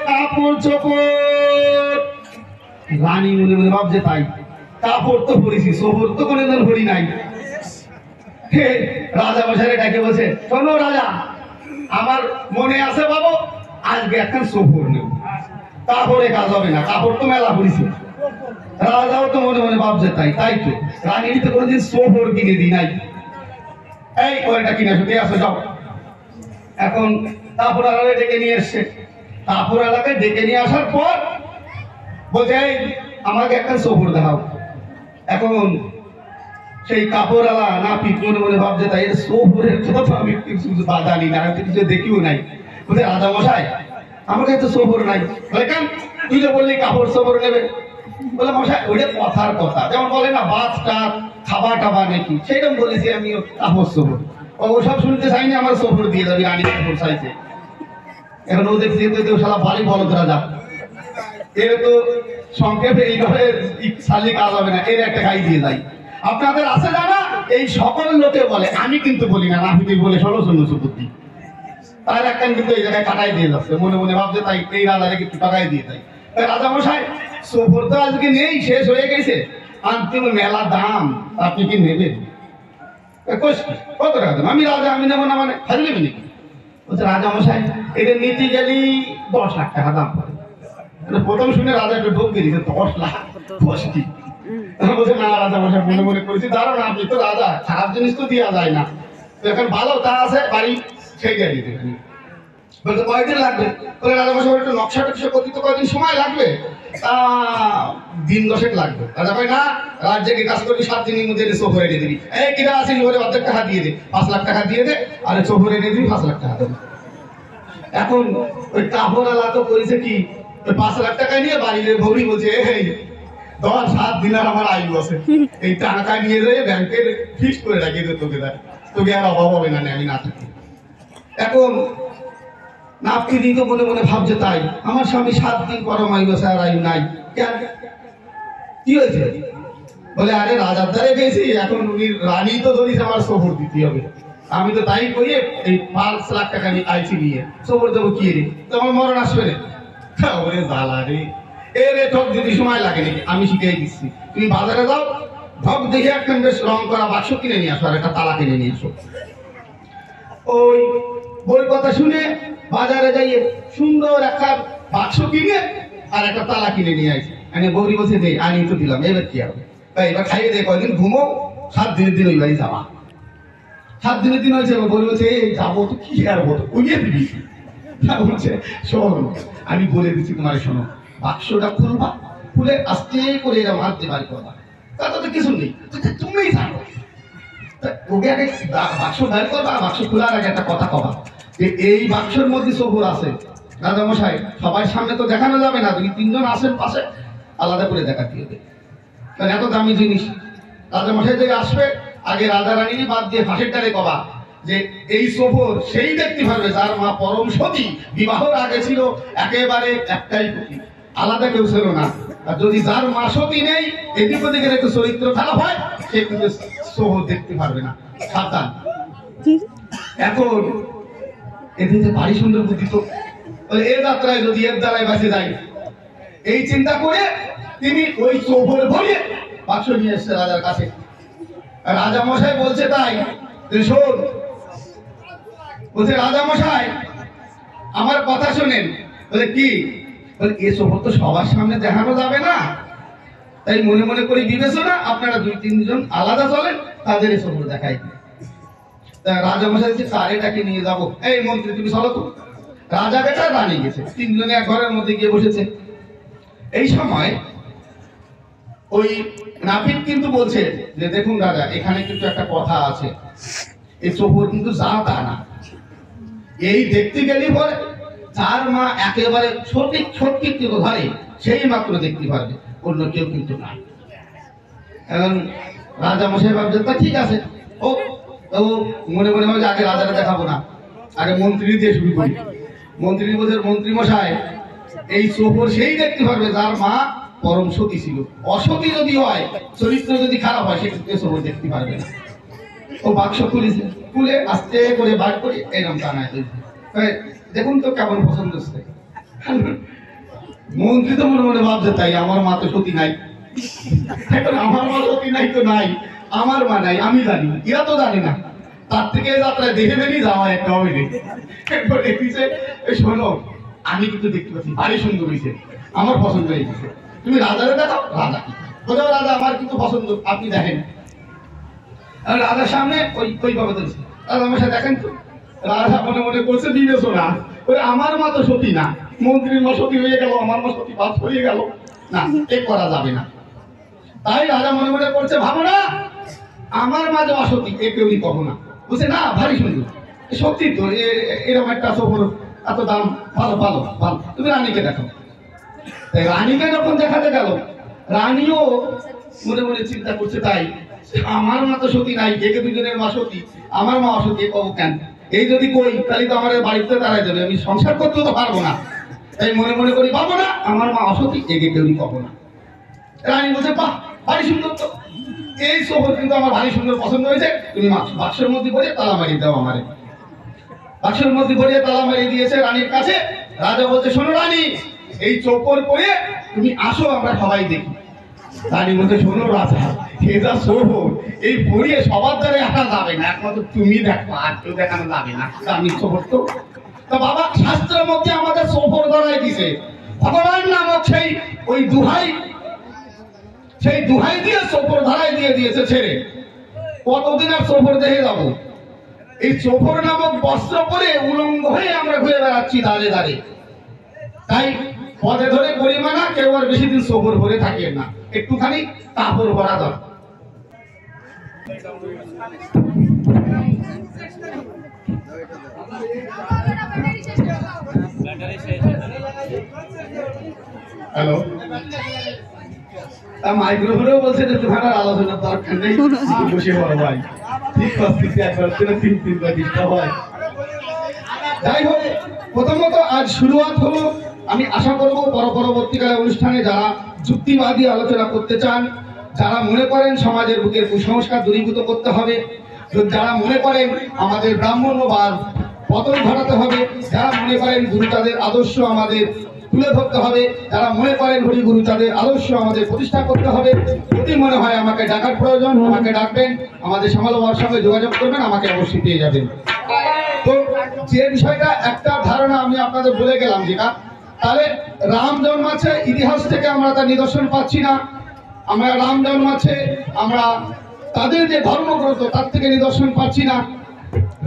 কাপড় চোপড়। রানী মনে মনে ভাবছে, তাই কাপড় তো পরেছি, সোপর তো কোনোদিন পরি নাই। রাজা মশাই ডাকে বলছে, শোনো রাজা, আমার মনে আছে বাবু, আজকে একখান সোপর নেব, কাপড়ে কাজ হবে না, কাপড় তো মেলা পরিছি। রাজাও তো মনে মনে ভাবছে, তাই তাই তো রানী তো কোনোদিন সোপর কিনে দিই নাই, এই কয়টা কিনে আসো, দিয়ে আসো যাও। এখন কাপড় আলাদা ডেকে নিয়ে এসছে, কাপড় আলাদায় ডেকে নিয়ে আসার পর বলছে, এই আমাকে একটা সোপর দেখাও। এখন সেই কাপড় আলা নাপিত মনে মনে ভাবছে, তাই সোপরের কথা আমি কিছু জানি না, আমি কিছু দেখিও নাই। বলছে, রাজা মশাই আমাকে তো সোপর নাই। বলে, কেন? তুই তো বললি কাপড় সোপর নেবে। বলে, মশাই ওইটা কথার কথা, যেমন বলে না বাস টাপ খাবার টাবা নাকি, সেইরকম বলেছি আমি কাপড় সোপর। ওসব শুনতে চাইনি, আমার সোপর দিয়ে যাবি, রানী কাপড় চাইছে। এখন ও দেখছি তো সারা বাড়ি বলদ রাজা, এর তো সংক্ষেপে এইভাবে সালি কাজ হবে না, এর একটা গাই দিয়ে যাই। আপনাদের আছে জানা, এই সকল লোকে বলে, আমি কিন্তু বলি না, নাপিত বলে ষোলো শূন্য সুবুদ্ধি। তার একটা কিন্তু এই জায়গায় কাটাই দিয়ে যাচ্ছে, মনে মনে ভাবছে তাই এই রাজারে কিন্তু টাকাই দিয়ে দেয়। রাজা মশাই সোপর তো আজকে নেই, শেষ হয়ে গেছে, আনতে মেলা দাম, আপনি কি নেবেন? কত টাকা দাম? আমি রাজা, আমি নেবো না মানে খালি নেবেন নাকি? বলছে, রাজা মশাই এটা নিতে গেলেই 10 লাখ টাকা দাম পড়ে। প্রথম শুনে রাজা একটু ঢোক দিয়ে দিচ্ছে, 10 লাখ? বলছে, না রাজা মশাই মনে মনে করেছি, দাঁড়ান আপনি তো রাজা, খারাপ জিনিস তো দেওয়া যায় না, এখন ভালো তা আছে বাড়ি সেই গাড়ি দেবেন। বলছে, কয়দিন লাগবে? বলে, রাজা মশাই একটু নকশা টকশা করতে তো কয়দিন সময় লাগবে, দিন 10 লাগবে। রাজা ভাই, না রাজ্যে কাজ করবি 7 দিনের মধ্যে সোফর এনে দিবি। এই কিনা আসিস, ওরে অর্ধেক টাকা দিয়ে দে, 5 লাখ টাকা দিয়ে দে, আর সোফর এনে দিবি 5 লাখ টাকা দেবে। এখন ওই কাপড় আলা তো করেছে কি, 5 লাখ টাকা নিয়ে বাড়ির ভবি বলছে, এই 7 দিন আর আমার আয়ু আছে, এই টাকা নিয়ে যাই ব্যাংকের ফিক্সড করে রাখি তো, তোকে দেয়, তোকে আর অভাব হবে না আমি না থাকি। এখন নাপিত তো মনে মনে ভাবছে, তাই আমার স্বামী 7 দিন পরম আয়ু আছে, আর আয়ু নাই, কেন কি হয়েছে? বলে, আরে রাজার দ্বারে গেছি, এখন উনি রানী তো ধরিস, আমার সফর দিতে হবে, আমি তো তাই করি এই 5 লাখ টাকা নিয়ে আইছি নিয়ে সফর দেবো কি রে, তো আমার মরণ আসবে না। ওরে জ্বালা রে, এরে ঠক যদি সময় লাগে নাকি, আমি শিখিয়ে দিচ্ছি, তুমি বাজারে যাও, ঠক দেখে একটা বেশ রং করা বাক্স কিনে নিয়ে আসো, আর একটা তালা কিনে নিয়ে আসো। ওই বই কথা শুনে বাজারে যাইয়ে সুন্দর একটা বাক্স কিনে আর একটা তালা কিনে নিয়ে আসি। আমি বৌরি বসে দেই, আনি তো দিলাম, এবার কি হবে? এবার খাইয়ে দে, কয়দিন ঘুমো, 7 দিনের দিন ওই বাড়ি যাওয়া। 7 দিনের দিন হয়েছে, বৌরি বলছে, এই যাবো তো কি আর বলতো, উইয়ে দিবি। বলছে, শোন আমি বলে দিচ্ছি তোমার, শোনো, বাক্সটা খুলবা, খুলে আস্তে করে এরা মারতে পারি করবা, তা তো কিছু নেই, তুমিই জানো। ওকে আগে বাক্স বের করবা, বাক্স খোলার আগে একটা কথা কবা যে এই বাক্সের মধ্যে সবুর আছে। রাজামশাই সবার সামনে তো দেখানো যাবে না, 2-3 জন আসেন পাশে, আলাদা করে দেখাতে হবে, কারণ এত দামি জিনিস। রাজামশাই যে আসবে আগে রাজা রানী বাদ দিয়ে ফাঁসের ডালে কবা যে এই সফর সেই দেখতে পারবে যার মা পরম সতী, বিবাহের আগে ছিল একেবারে একটাই পতি, আলাদা কেউ ছিল না। আর যদি যার মা সতী নেই, এদিক ওদিকের একটু চরিত্র খারাপ হয়, সে কিন্তু সফর দেখতে পারবে না, সাবধান। এখন এদিকে ভারী সুন্দর বুদ্ধি তো, এ যাত্রায় যদি এর দ্বারাই বাঁচে যায়, এই চিন্তা করে তিনি ওই সফর ভরে বাক্স নিয়ে এসছে রাজার কাছে। রাজা মশাই বলছে তাই শোন, বলছে রাজা মশাই আমার কথা শোনেন। বলে কি? বলে এ সফর তো সবার সামনে দেখানো যাবে না, তাই মনে মনে করি বিবেচনা আপনারা 2-3 জন আলাদা চলেন, তাদের এ সফর দেখাই। রাজা মশাই বলছে কার এটাকে নিয়ে যাবো? এই মন্ত্রী তুমি চলো তো। রাজা বেটা রানী গেছে, 3 জনে এক ঘরের মধ্যে গিয়ে বসেছে। এই সময় ওই নাপিত কিন্তু বলছে যে দেখুন রাজা, এখানে কিন্তু একটা কথা আছে, এই সফর কিন্তু যা তা না, এই দেখতে গেলে পরে যার মা একেবারে সঠিক সঠিক ধরে সেই মাত্র দেখতে পারবে, অন্য কেউ কিন্তু না। এখন রাজা মশাই ভাবছে তা ঠিক আছে, ও মনে মনে হয় যে আগে রাজাকে দেখাবো না, আগে মন্ত্রী দিয়ে শুরু করি। মন্ত্রী বলছে মন্ত্রী মশাই এই সফর সেই দেখতে পারবে যার মা পরম সতী ছিল, অসতী যদি হয়, চরিত্র যদি খারাপ হয়, সেক্ষেত্রে সফর দেখতে পারবে না। ও বাক্স খুলেছে, খুলে আস্তে করে বার করে এরকম টানায় দেখুন তো কেমন পছন্দ হচ্ছে। মন্ত্রী তো মনে মনে ভাবছে তাই আমার মা তো সতী নাই, এখন আমার মা সতী নাই তো নাই, আমার মা নাই আমি জানি, এরা তো জানি না, তার থেকে যাত্রায় দেখে দেখি যাওয়া একটা হবে নেই। একবার দেখতেছে শোনো আমি কিন্তু দেখতে পাচ্ছি ভারী সুন্দর হয়েছে, আমার পছন্দ হয়ে গেছে, তুমি রাজারে দেখাও। রাজা কোথাও রাজা আমার কিন্তু পছন্দ, আপনি দেখেন। রাজার সামনে ওই বাবা ধরছে, রাজা আমার সাথে দেখেন তো। রাজা মনে মনে করছে বিবেচনা, ওই আমার মা তো সতী না, মন্ত্রীর মা সতী হয়ে গেল, আমার মা সতী বাদ হয়ে গেল, না এ করা যাবে না। তাই রাজা মনে মনে করছে ভাবো না আমার মা যে অসতী, এ কেউই কখনো না। বুঝছে না ভারী সুন্দর, সত্যি তো এরকম একটা সফর, এত দাম, ভালো ভালো ভালো, তুমি রানীকে দেখো। তাই রানীকে যখন দেখাতে গেল, রানীও মনে মনে চিন্তা করছে তাই আমার মা তো সতী নাই, একে 2 জনের মা সতী, আমার মা অসতী, কব কেন? এই যদি কই তাহলে তো আমার বাড়িতে দাঁড়ায় যাবে, আমি সংসার করতেও তো পারবো না। তাই মনে মনে করি পাবো না আমার মা অসতী, একে কেউই কব না। রানী বলছে বাহ ভারী সুন্দর তো, এই সফর কিন্তু আমার ভারী সুন্দর পছন্দ হয়েছে, তুমি বাক্সের মধ্যে ভরে তালা মারিয়ে দাও আমারে। বাক্সের মধ্যে ভরে তালা মারিয়ে দিয়েছে রানীর কাছে। রাজা বলছে শোনো রানী, এই চোপর পরে তুমি আসো, আমরা সবাই দেখি। রানী বলছে শোনো রাজা, এটা সফর এই পড়িয়ে সবার দ্বারা আঁকা যাবে না, একমাত্র তুমি দেখো, আর কেউ দেখানো যাবে না, আমি সফর তো। তা বাবা শাস্ত্রের মধ্যে আমাদের সফর ধরাই দিছে, ভগবান নামক সেই ওই দুহাই, সেই দুহাই দিয়ে সফর ধরাই দিয়ে দিয়েছে ছেড়ে। কতদিন আর সফর দেখে যাবো? এই সফর নামক বস্ত্র পরে উলঙ্গ হয়ে আমরা ঘুরে বেড়াচ্ছি দাঁড়ে দাঁড়ে। তাই পদে ধরে পরিমাণা, কেউ আর বেশি দিন সফর ভরে থাকে না, একটুখানি কাপড় ভরা দরকার। হ্যালো, মাইক্রোফোনেও বলছে যে তোমার আলোচনার দরকার নেই, বসে বড় ভাই ঠিক ঠিক একবার 3-3বার ডিস্টার্ব হয়। যাই হোক, প্রথমত আজ শুরুয়াত হলো। আমি আশা করব পরবর্তীকালে অনুষ্ঠানে যারা যুক্তিবাদী আলোচনা করতে চান, যারা মনে করেন সমাজের বুকের কুসংস্কার দূরীভূত করতে হবে, যারা মনে করেন আমাদের ব্রাহ্মণ্যবাদ পতন ঘটাতে হবে, যারা মনে করেন গুরুচাঁদের আদর্শ আমাদের তুলে ধরতে হবে, যারা মনে করেন হরি গুরুচাঁদের আদর্শ আমাদের প্রতিষ্ঠা করতে হবে, যদি মনে হয় আমাকে ডাকার প্রয়োজন, আমাকে ডাকবেন, আমাদের সমালোচনার সঙ্গে যোগাযোগ করবেন, আমাকে অবশ্যই পেয়ে যাবেন। তো যে বিষয়টা একটা ধারণা আমি আপনাদের বলে গেলাম, যেটা তাহলে রাম জন্মাচ্ছে, ইতিহাস থেকে আমরা তার নিদর্শন পাচ্ছি না। আমরা রাম জন্মাচ্ছে, আমরা তাদের যে ধর্মগ্রন্থ তার থেকে নিদর্শন পাচ্ছি না।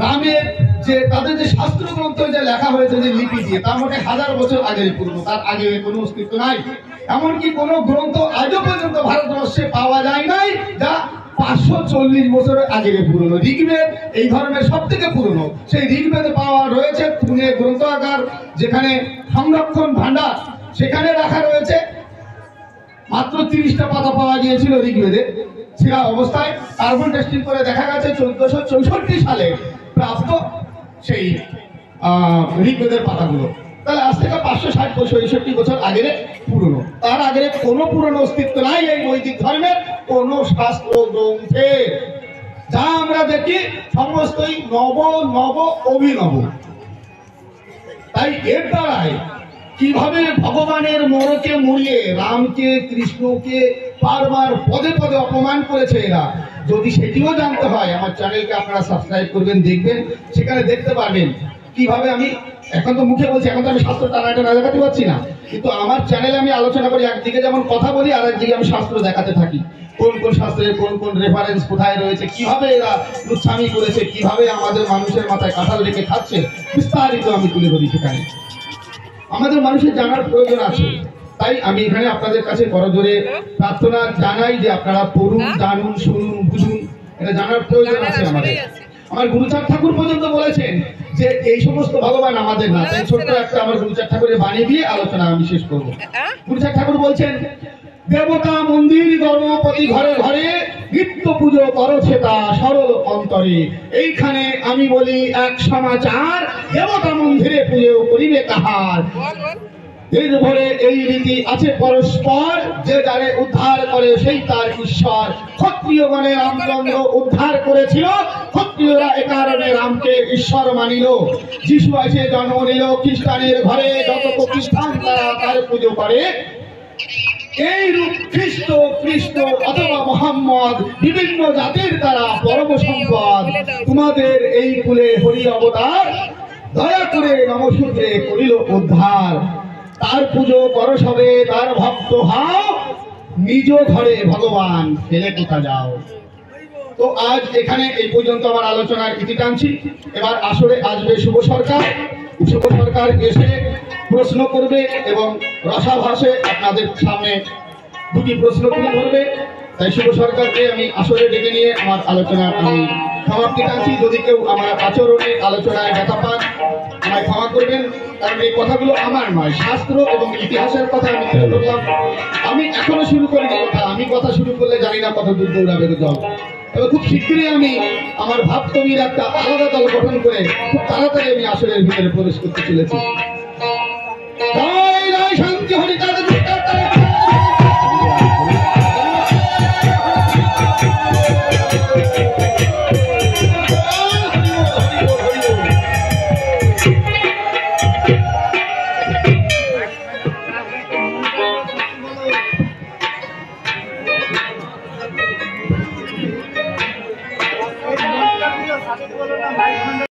রামের যে তাদের যে শাস্ত্র গ্রন্থ যে লেখা হয়েছে যে লিপি দিয়ে, তার মধ্যে 1000 বছর আগের পুরনো, তার আগে কোনো অস্তিত্ব নাই। এমনকি কোনো গ্রন্থ আজও পর্যন্ত ভারতবর্ষে পাওয়া যায় নাই যা 540 বছর আগের পুরনো ঋগ্বেদ এই ধর্মের সব থেকে পুরনো। সেই ঋগ্বেদে পাওয়া রয়েছে পুনে গ্রন্থাগার, যেখানে সংরক্ষণ ভান্ডার, সেখানে রাখা রয়েছে। মাত্র 30টা পাতা পাওয়া গিয়েছিল ঋগ্বেদে ছেঁড়া অবস্থায়। কার্বন টেস্টিং করে দেখা গেছে 1464 সালে প্রাপ্ত সেই ঋগ্বেদের পাতাগুলো। তাহলে আজ থেকে 560-65 বছর আগের পুরনো। তার আগে কোনো পুরনো অস্তিত্ব নাই এই বৈদিক ধর্মের কোন শাস্ত্র গ্রন্থে। যা আমরা দেখি সমস্তই নব নব অভিনব। তাই এর দ্বারাই কিভাবে ভগবানের মরকে মুড়িয়ে রামকে কৃষ্ণকে বারবার পদে পদে অপমান করেছে এরা, যদি সেটিও জানতে হয় আমার চ্যানেলকে আপনারা সাবস্ক্রাইব করবেন, দেখবেন, সেখানে দেখতে পারবেন কিভাবে আমি এখন তো মুখে বলছি, এখন তো আমি শাস্ত্র টানাটা না দেখাতে পারছি না, কিন্তু আমার চ্যানেলে আমি আলোচনা করি, একদিকে যেমন কথা বলি আর একদিকে আমি শাস্ত্র দেখাতে থাকি। কোন কোন শাস্ত্রে কোন কোন রেফারেন্স কোথায় রয়েছে, কিভাবে এরা লুচ্ছামি করেছে, কিভাবে আমাদের মানুষের মাথায় কাঁঠাল রেখে খাচ্ছে, বিস্তারিত আমি তুলে ধরি সেখানে। আমাদের মানুষের জানার প্রয়োজন আছে। তাই আমি এখানে আপনাদের কাছে করজোরে প্রার্থনা জানাই যে আপনারা পড়ুন, জানুন, শুনুন, বুঝুন, এটা জানার প্রয়োজন আছে আমাদের। আমার গুরুচাঁদ ঠাকুর পর্যন্ত বলেছেন যে এই সমস্ত ভগবান আমাদের না। তাই ছোট্ট একটা আমার গুরুচাঁদ ঠাকুরের বাণী দিয়ে আলোচনা আমি শেষ করবো। গুরুচাঁদ ঠাকুর বলছেন, দেবতা মন্দির গণপতি ঘরে ঘরে নিত্য পুজো করছে তা সরল অন্তরে। এইখানে আমি বলি এক সমাচার, দেবতা মন্দিরে পুজো করিবে কাহার। নির্ভরে এই রীতি আছে পরস্পর, যে যারে উদ্ধার করে সেই তার ঈশ্বর। ক্ষত্রিয়গণে রামচন্দ্র উদ্ধার করেছিল, ক্ষত্রিয়রা এ কারণে রামকে ঈশ্বর মানিল। যিশু এসে জন্ম নিল খ্রিস্টানের ঘরে, যত খ্রিস্টান তারা তার পুজো করে। এই রূপ খ্রিস্ট, কৃষ্ণ অথবা মোহাম্মদ বিভিন্ন জাতির তারা পরম সম্পদ। তোমাদের এই কুলে হরি অবতার, দয়া করে নমসূত্রে করিল উদ্ধার। তার পুজো করো সবে, তার ভক্ত হও, নিজ ঘরে ভগবান ফেলে কোথা যাও। তো আজ এখানে এই পর্যন্ত আমার আলোচনার ইতি টানছি। এবার আসরে আসবে শুভ সরকার। শুভ সরকার এসে প্রশ্ন করবে এবং রসাভাসে আপনাদের সামনে দুটি প্রশ্ন তুলে ধরবে। তাই শুভ সরকারকে আমি আসরে ডেকে নিয়ে আমার আলোচনা আমি সমাপ্তি টানছি। যদি কেউ আমার আচরণে আলোচনায় ব্যথা পান আমায় ক্ষমা করবেন, কারণ এই কথাগুলো আমার নয়, শাস্ত্র এবং ইতিহাসের কথা আমি তুলে ধরলাম। আমি এখনো শুরু করিনি কথা, আমি কথা শুরু করলে জানি না কত দূর দৌড়াবে দল। তবে খুব শীঘ্রই আমি আমার ভাবতমির একটা আলাদা দল গঠন করে খুব তাড়াতাড়ি আমি আসরের ভিতরে প্রবেশ করতে চলেছি। জয় জয় শান্তি হরিকার